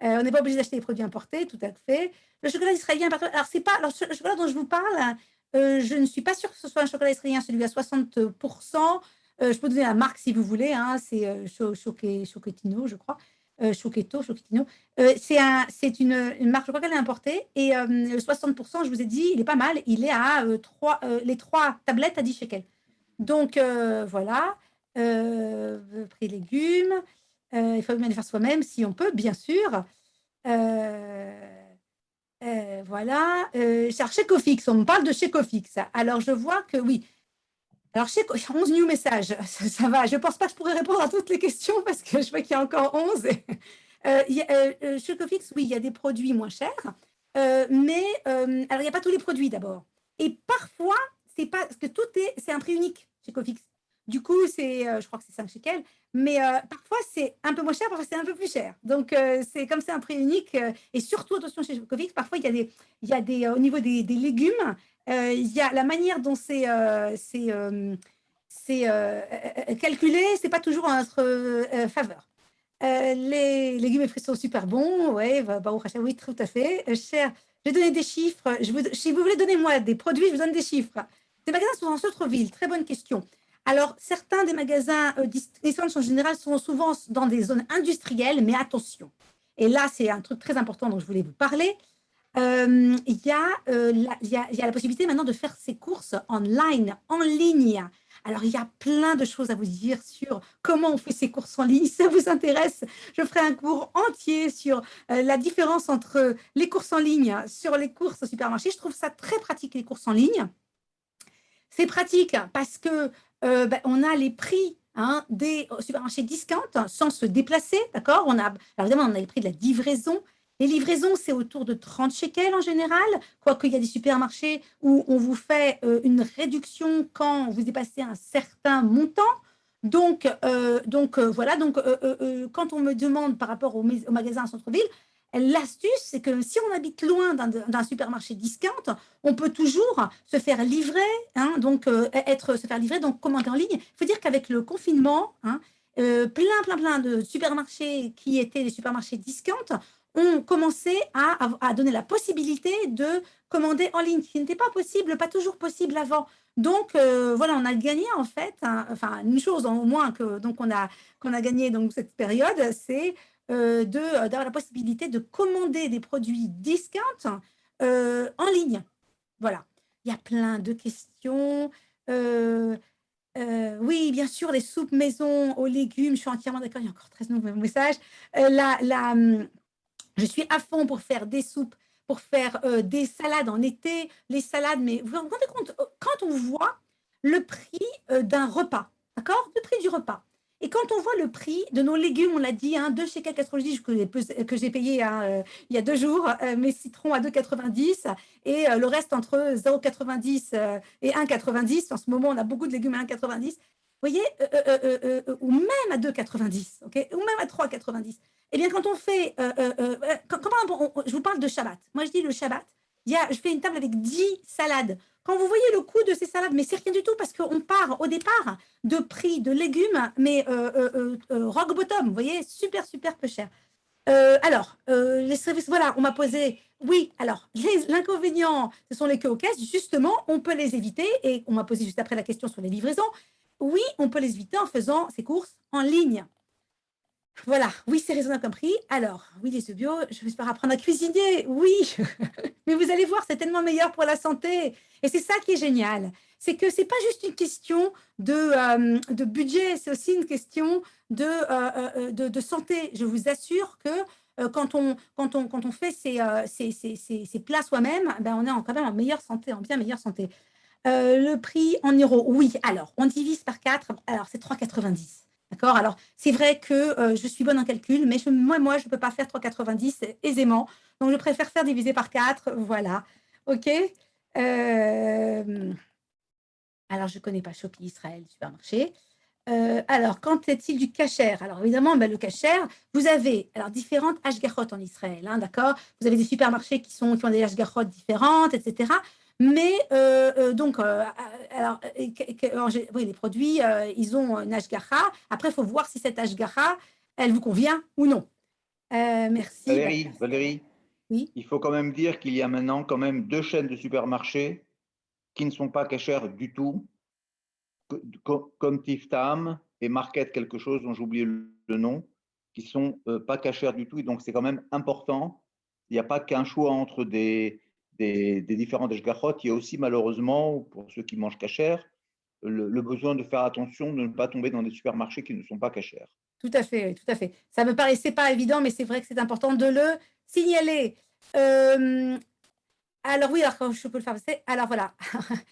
On n'est pas obligé d'acheter des produits importés, tout à fait. Le chocolat israélien, alors c'est pas. Alors, le chocolat dont je vous parle, je ne suis pas sûre que ce soit un chocolat israélien, celui à 60%. Je peux donner la marque si vous voulez, hein, c'est Choquetino, je crois. Choquetino. C'est une marque, je crois qu'elle est importée. Et 60%, je vous ai dit, il est pas mal. Il est à les 3 tablettes à 10 shekels. Donc, voilà. Prix légumes. Il faut bien les faire soi-même, si on peut, bien sûr. Voilà. Chez Cofix, on me parle de chez Cofix. Alors, je vois que oui. Alors, 11 new messages, ça va. Je ne pense pas que je pourrais répondre à toutes les questions parce que je vois qu'il y a encore 11. Chez Cofix, oui, il y a des produits moins chers, mais alors, il n'y a pas tous les produits d'abord. Et parfois, c'est pas parce que c'est un prix unique chez Cofix. Du coup, je crois que c'est 5 shekels, mais parfois, c'est un peu moins cher, parfois, c'est un peu plus cher. Donc, c'est comme c'est un prix unique. Et surtout, attention, chez Cofix, parfois, il y a des au niveau des légumes, il y a la manière dont c'est calculé, c'est pas toujours en notre faveur. Les légumes et fruits sont super bons, ouais, oui, tout à fait. Cher, je vais donner des chiffres. Si vous voulez donner moi des produits, je vous donne des chiffres. Ces magasins sont en centre-ville, très bonne question. Alors, certains des magasins discount en général sont souvent dans des zones industrielles, mais attention. Et là, c'est un truc très important dont je voulais vous parler. Il y a la possibilité maintenant de faire ses courses en ligne. Alors, il y a plein de choses à vous dire sur comment on fait ses courses en ligne. Si ça vous intéresse, je ferai un cours entier sur la différence entre les courses en ligne sur les courses au supermarché. Je trouve ça très pratique, les courses en ligne. C'est pratique parce que on a les prix des supermarchés discount sans se déplacer, d'accord. Alors évidemment, on a les prix de la livraison. Les livraisons, c'est autour de 30 shekels en général, quoique il y a des supermarchés où on vous fait une réduction quand vous dépassez un certain montant. Donc, voilà. Donc, quand on me demande par rapport au magasin en centre-ville, l'astuce, c'est que si on habite loin d'un supermarché discount, on peut toujours se faire livrer, donc se faire livrer, donc commander en ligne. Il faut dire qu'avec le confinement, plein de supermarchés qui étaient des supermarchés discount ont commencé à donner la possibilité de commander en ligne, ce qui n'était pas possible, pas toujours possible avant. Donc voilà, on a gagné en fait, enfin une chose au moins qu'on a gagné donc cette période, c'est d'avoir la possibilité de commander des produits discount en ligne. Voilà. Il y a plein de questions. Oui, bien sûr, les soupes maison aux légumes, je suis entièrement d'accord. Il y a encore 13 nouveaux messages. Je suis à fond pour faire des soupes pour faire des salades en été, les salades, mais vous vous rendez compte, quand on voit le prix d'un repas, d'accord? Le prix du repas. Et quand on voit le prix de nos légumes, on l'a dit, hein, 2 chez 90 que j'ai payé hein, il y a 2 jours, mes citrons à 2,90 et le reste entre 0,90 et 1,90. En ce moment, on a beaucoup de légumes à 1,90. Vous voyez, ou même à 2,90, ok, ou même à 3,90. Eh bien, quand on fait, je vous parle de Shabbat. Moi, je dis le Shabbat, je fais une table avec 10 salades. Quand vous voyez le coût de ces salades, mais c'est rien du tout parce qu'on part au départ de prix de légumes, mais rock bottom, vous voyez, super, super peu cher. Les services, voilà, on m'a posé, oui, alors, l'inconvénient, ce sont les queues aux caisses, justement, on peut les éviter, et on m'a posé juste après la question sur les livraisons, oui, on peut les éviter en faisant ses courses en ligne. Voilà, oui, c'est raisonnable comme prix. Alors, oui, les œufs bio, je vais pas apprendre à cuisiner, oui, mais vous allez voir, c'est tellement meilleur pour la santé. Et c'est ça qui est génial, c'est que c'est pas juste une question de budget, c'est aussi une question de santé. Je vous assure que quand on fait ces plats soi-même, ben, on est quand même en meilleure santé, en bien meilleure santé. Le prix en euros, oui. Alors, on divise par 4, alors c'est 3,90. D'accord? Alors, c'est vrai que je suis bonne en calcul, mais moi, je ne peux pas faire 3,90 aisément. Donc, je préfère faire diviser par 4. Voilà. OK? Alors, je ne connais pas Shopee Israël, supermarché. Alors, quand est-il du kasher? Alors, évidemment, ben, le kasher, vous avez alors, différentes hashgachot en Israël, hein, d'accord? Vous avez des supermarchés qui ont des hashgachot différentes, etc. Mais, donc, alors, oui, les produits, ils ont une hashgacha. Après, il faut voir si cette hashgacha, elle vous convient ou non. Merci. Valérie, Oui. il faut quand même dire qu'il y a maintenant quand même 2 chaînes de supermarchés qui ne sont pas cachères du tout, comme Tiftam et Market quelque chose dont j'ai oublié le nom, qui sont pas cachères du tout. Et donc, c'est quand même important. Il n'y a pas qu'un choix entre des différentes eshgachot. Il y a aussi, malheureusement, pour ceux qui mangent cachère, le besoin de faire attention de ne pas tomber dans des supermarchés qui ne sont pas cachères. Tout à fait, oui, tout à fait. Ça me paraissait pas évident, mais c'est vrai que c'est important de le signaler. Alors oui, alors je peux le faire passer. Alors voilà,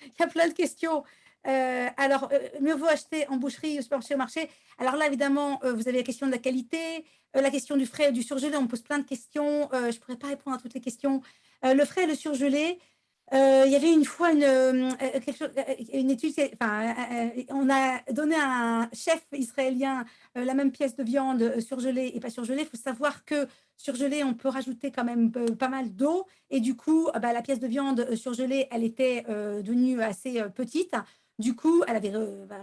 il y a plein de questions. Mieux vaut acheter en boucherie, au supermarché, au marché. Alors là, évidemment, vous avez la question de la qualité, la question du frais et du surgelé. On me pose plein de questions. Je ne pourrais pas répondre à toutes les questions. Le frais et le surgelé, il y avait une fois une étude, enfin, on a donné à un chef israélien la même pièce de viande surgelée et pas surgelée. Il faut savoir que surgelée, on peut rajouter quand même pas mal d'eau. Et du coup, bah, la pièce de viande surgelée, elle était devenue assez petite. Du coup, elle avait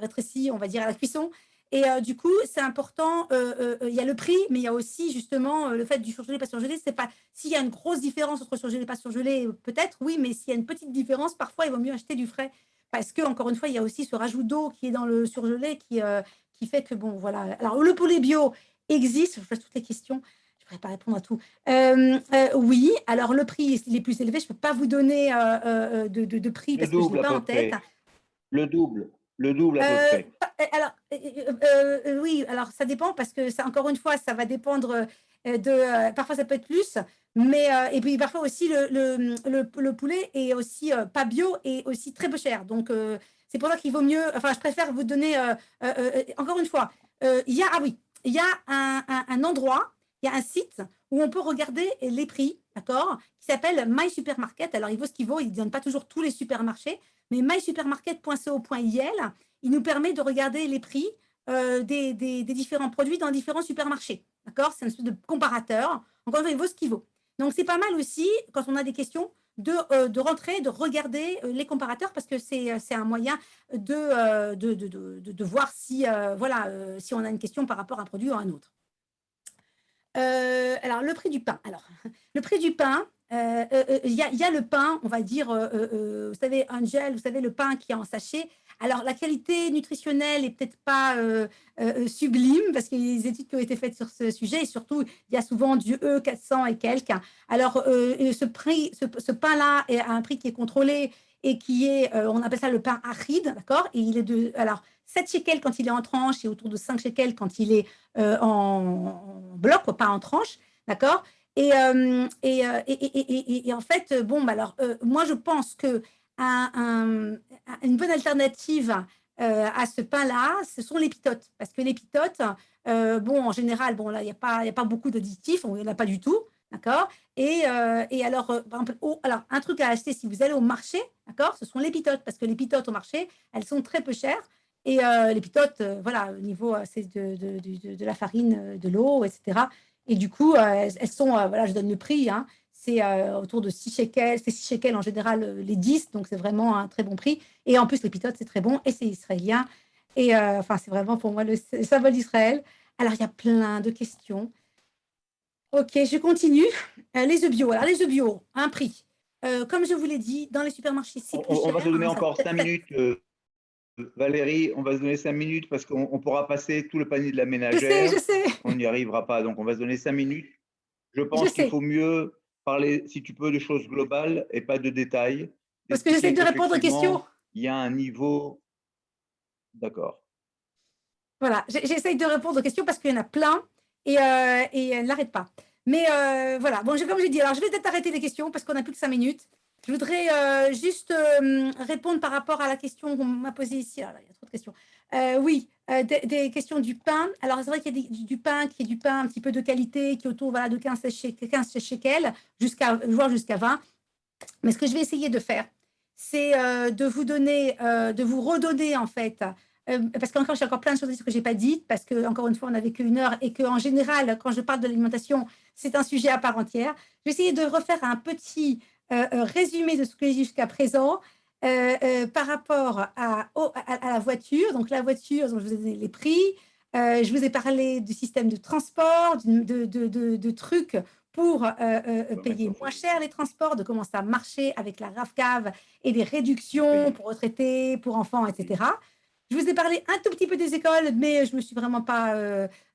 rétréci, on va dire, à la cuisson. Et du coup, c'est important. Il y a le prix, mais il y a aussi justement le fait du surgelé, pas surgelé. C'est pas s'il y a une grosse différence entre surgelé et pas surgelé, peut-être, oui, mais s'il y a une petite différence, parfois, il vaut mieux acheter du frais. Parce que, encore une fois, il y a aussi ce rajout d'eau qui est dans le surgelé qui fait que, bon, voilà. Alors, le poulet bio existe. Je pose toutes les questions. Je ne pourrais pas répondre à tout. Oui, alors le prix il est plus élevé. Je ne peux pas vous donner de prix Le parce que je ne l'ai double à pas peu en tête. près. Le double à peu Euh, près. alors, oui, alors ça dépend parce que ça, encore une fois, ça va dépendre parfois ça peut être plus, mais et puis parfois aussi le poulet est aussi pas bio et aussi très peu cher. Donc c'est pour ça qu'il vaut mieux. Enfin, je préfère vous donner encore une fois. Ah oui, il y a un endroit, il y a un site où on peut regarder les prix, d'accord, qui s'appelle My Supermarket. Alors il vaut ce qu'il vaut. Il ne donne pas toujours tous les supermarchés, mais mysupermarket.co.il il nous permet de regarder les prix des différents produits dans différents supermarchés. D'accord? C'est un espèce de comparateur. Encore une fois, il vaut ce qu'il vaut. Donc, c'est pas mal aussi, quand on a des questions, de rentrer, de regarder les comparateurs parce que c'est un moyen de voir si, voilà, si on a une question par rapport à un produit ou à un autre. Alors, le prix du pain. Alors, le prix du pain, il y a le pain, on va dire, vous savez, Angel, vous savez, le pain qui est en sachet. Alors, la qualité nutritionnelle est peut-être pas sublime parce qu'il y a des études qui ont été faites sur ce sujet et surtout, il y a souvent du E400 et quelques. Alors, ce pain-là a un prix qui est contrôlé et qui est, on appelle ça le pain aride, d'accord? Et il est alors, 7 shekels quand il est en tranche et autour de 5 shekels quand il est en bloc, pas en tranche, d'accord? Et en fait, bon, bah alors, moi, je pense que une bonne alternative à ce pain-là, ce sont les pitotes. Parce que les pitotes, bon, en général, bon, là, il y a pas beaucoup d'additifs, il n'y en a pas du tout, d'accord. Et alors, par exemple, alors, un truc à acheter si vous allez au marché, d'accord, ce sont les pitotes. Parce que les pitotes au marché, elles sont très peu chères. Et les pitotes, voilà, au niveau, c'est de la farine, de l'eau, etc. Et du coup, elles sont, voilà, je donne le prix, hein, c'est autour de 6 shekels. C'est 6 shekels en général, les 10, donc c'est vraiment un très bon prix. Et en plus, les pitotes, c'est très bon et c'est israélien. Et enfin, c'est vraiment pour moi le symbole d'Israël. Alors, il y a plein de questions. Ok, je continue. Les œufs bio. Alors, les œufs bio, un prix. Comme je vous l'ai dit, dans les supermarchés, c'est plus On va se cher, donner hein, encore 5 minutes, Valérie, on va se donner 5 minutes parce qu'on pourra passer tout le panier de la ménagère. je sais, On n'y arrivera pas, donc on va se donner 5 minutes. Je je pense qu'il sais. faut mieux parler, si tu peux, de choses globales et pas de détails. Parce que j'essaie D'expliquer de répondre aux questions. qu'effectivement, il y a un niveau. D'accord. Voilà, j'essaye de répondre aux questions parce qu'il y en a plein et elle n'arrête pas. Mais voilà, bon, comme j'ai dit, alors je vais peut-être arrêter les questions parce qu'on n'a plus que 5 minutes. Je voudrais juste répondre par rapport à la question qu'on m'a posée ici. Alors, il y a trop de questions. Oui, des questions du pain. Alors, c'est vrai qu'il y a du pain qui est du pain un petit peu de qualité, qui est autour voilà, de 15 shekels, voire jusqu'à 20. Mais ce que je vais essayer de faire, c'est de vous donner, de vous redonner en fait, parce qu'encore j'ai encore plein de choses que j'ai pas dites, parce que encore une fois on n'avait qu'une heure et qu'en général quand je parle de l'alimentation c'est un sujet à part entière. Je vais essayer de refaire un petit résumé de ce que j'ai dit jusqu'à présent. Par rapport à la voiture. Donc la voiture, donc je vous ai donné les prix, je vous ai parlé du système de transport, de trucs pour payer moins cher les transports, de comment ça marchait avec la RAFCAV et des réductions Oui. pour retraités, pour enfants, etc. Je vous ai parlé un tout petit peu des écoles, mais je me suis vraiment pas.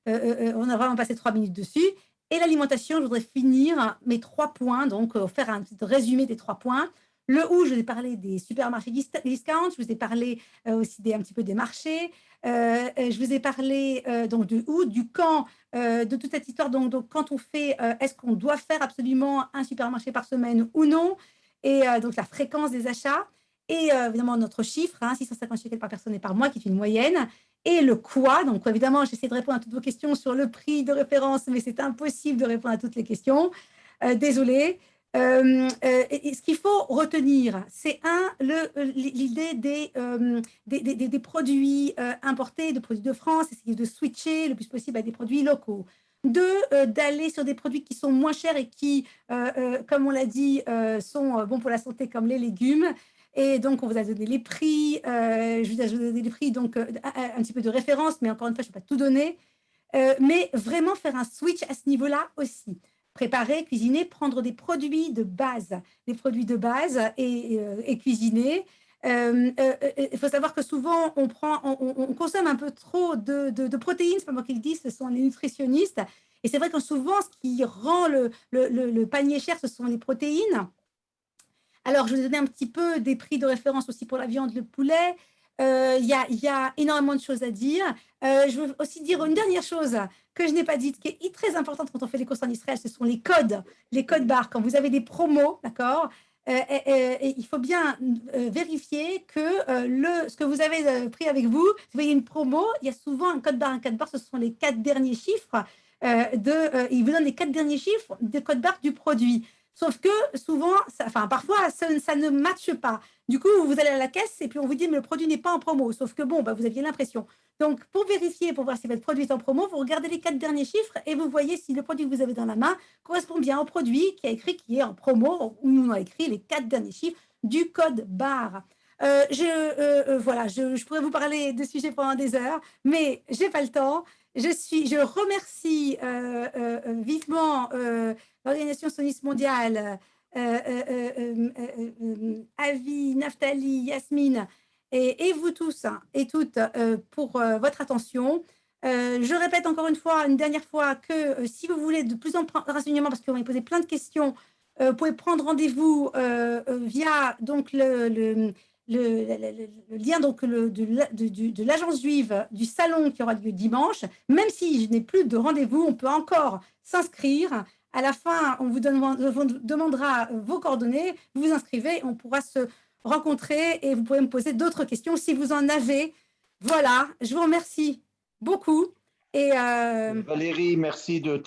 On a vraiment passé 3 minutes dessus. Et l'alimentation, je voudrais finir mes 3 points, donc faire un petit résumé des 3 points. Le où, je vous ai parlé des supermarchés discount, je vous ai parlé aussi un petit peu des marchés, je vous ai parlé donc du où, du quand, de toute cette histoire. Donc quand on fait, est-ce qu'on doit faire absolument un supermarché par semaine ou non? Et donc la fréquence des achats. Et évidemment notre chiffre, hein, 650 shekels par personne et par mois, qui est une moyenne. Et le quoi. Donc évidemment, j'essaie de répondre à toutes vos questions sur le prix de référence, mais c'est impossible de répondre à toutes les questions. Désolée. Et ce qu'il faut retenir, c'est l'idée des produits importés, de produits de France, essayer de switcher le plus possible à des produits locaux. Deux, d'aller sur des produits qui sont moins chers et qui, comme on l'a dit, sont bons pour la santé, comme les légumes. Et donc, on vous a donné les prix, je vous ai donné les prix, donc un petit peu de référence, mais encore une fois, je ne vais pas tout donner. Mais vraiment faire un switch à ce niveau-là aussi. Préparer, cuisiner, prendre des produits de base et cuisiner. Il faut savoir que souvent, on consomme un peu trop de protéines, c'est pas moi qui le dis, ce sont les nutritionnistes. Et c'est vrai que souvent, ce qui rend le panier cher, ce sont les protéines. Alors, je vous ai donné un petit peu des prix de référence aussi pour la viande, le poulet. Il y a énormément de choses à dire. Je veux aussi dire une dernière chose que je n'ai pas dite, qui est très importante quand on fait les courses en Israël, ce sont les codes barres. Quand vous avez des promos, d'accord, il faut bien vérifier que ce que vous avez pris avec vous, si vous voyez une promo, il y a souvent un code barre. Un code barre, ce sont les 4 derniers chiffres. Il vous donne les 4 derniers chiffres de code barre du produit. Sauf que souvent, parfois, ça ne matche pas. Du coup, vous allez à la caisse et puis on vous dit, mais le produit n'est pas en promo. Sauf que bon, bah, vous aviez l'impression. Donc, pour vérifier, pour voir si votre produit est en promo, vous regardez les 4 derniers chiffres et vous voyez si le produit que vous avez dans la main correspond bien au produit qui a écrit qui est en promo, ou on a écrit les 4 derniers chiffres du code barre. Voilà, je pourrais vous parler de sujets pendant des heures, mais j'ai pas le temps. Je remercie vivement l'Organisation sioniste mondiale, Avi, Naftali, Yasmine, et vous tous et toutes pour votre attention. Je répète encore une dernière fois que si vous voulez de plus en plus de renseignements, parce qu'on m'a posé plein de questions, vous pouvez prendre rendez-vous via donc le lien donc de l'agence juive du salon qui aura lieu dimanche. Même si je n'ai plus de rendez-vous, on peut encore s'inscrire À la fin, on vous demandera vos coordonnées, vous vous inscrivez, on pourra se rencontrer et vous pouvez me poser d'autres questions si vous en avez. Voilà, je vous remercie beaucoup. Et Valérie, merci du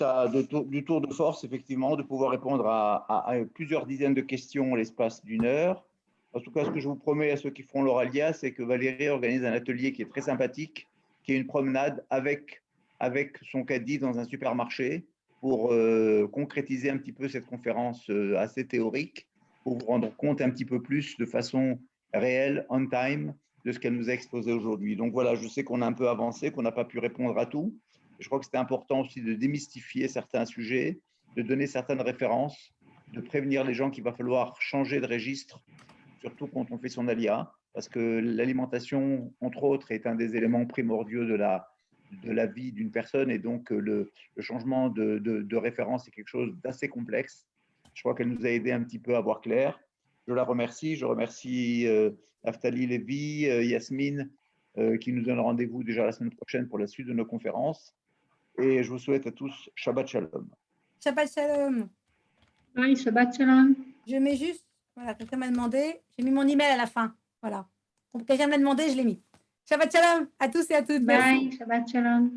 tour de force, effectivement, de pouvoir répondre à plusieurs dizaines de questions en l'espace d'une heure. En tout cas, ce que je vous promets à ceux qui feront l'Oralia, c'est que Valérie organise un atelier qui est très sympathique, qui est une promenade avec son caddie dans un supermarché pour concrétiser un petit peu cette conférence assez théorique, pour vous rendre compte un petit peu plus de façon réelle, on time, de ce qu'elle nous a exposé aujourd'hui. Donc voilà, je sais qu'on a un peu avancé, qu'on n'a pas pu répondre à tout. Je crois que c'était important aussi de démystifier certains sujets, de donner certaines références, de prévenir les gens qu'il va falloir changer de registre, surtout quand on fait son ALIA, parce que l'alimentation, entre autres, est un des éléments primordiaux de la vie d'une personne, et donc le changement de référence est quelque chose d'assez complexe. Je crois qu'elle nous a aidé un petit peu à voir clair. Je la remercie. Je remercie Naftali Lévy, Yasmine, qui nous donne rendez-vous déjà la semaine prochaine pour la suite de nos conférences. Et je vous souhaite à tous Shabbat Shalom. Shabbat Shalom. Oui, Shabbat Shalom. Je mets juste, voilà, quelqu'un m'a demandé, j'ai mis mon email à la fin. Voilà. Quelqu'un m'a demandé, je l'ai mis. Shabbat Shalom à tous et à toutes. Bye, Merci. Shabbat Shalom.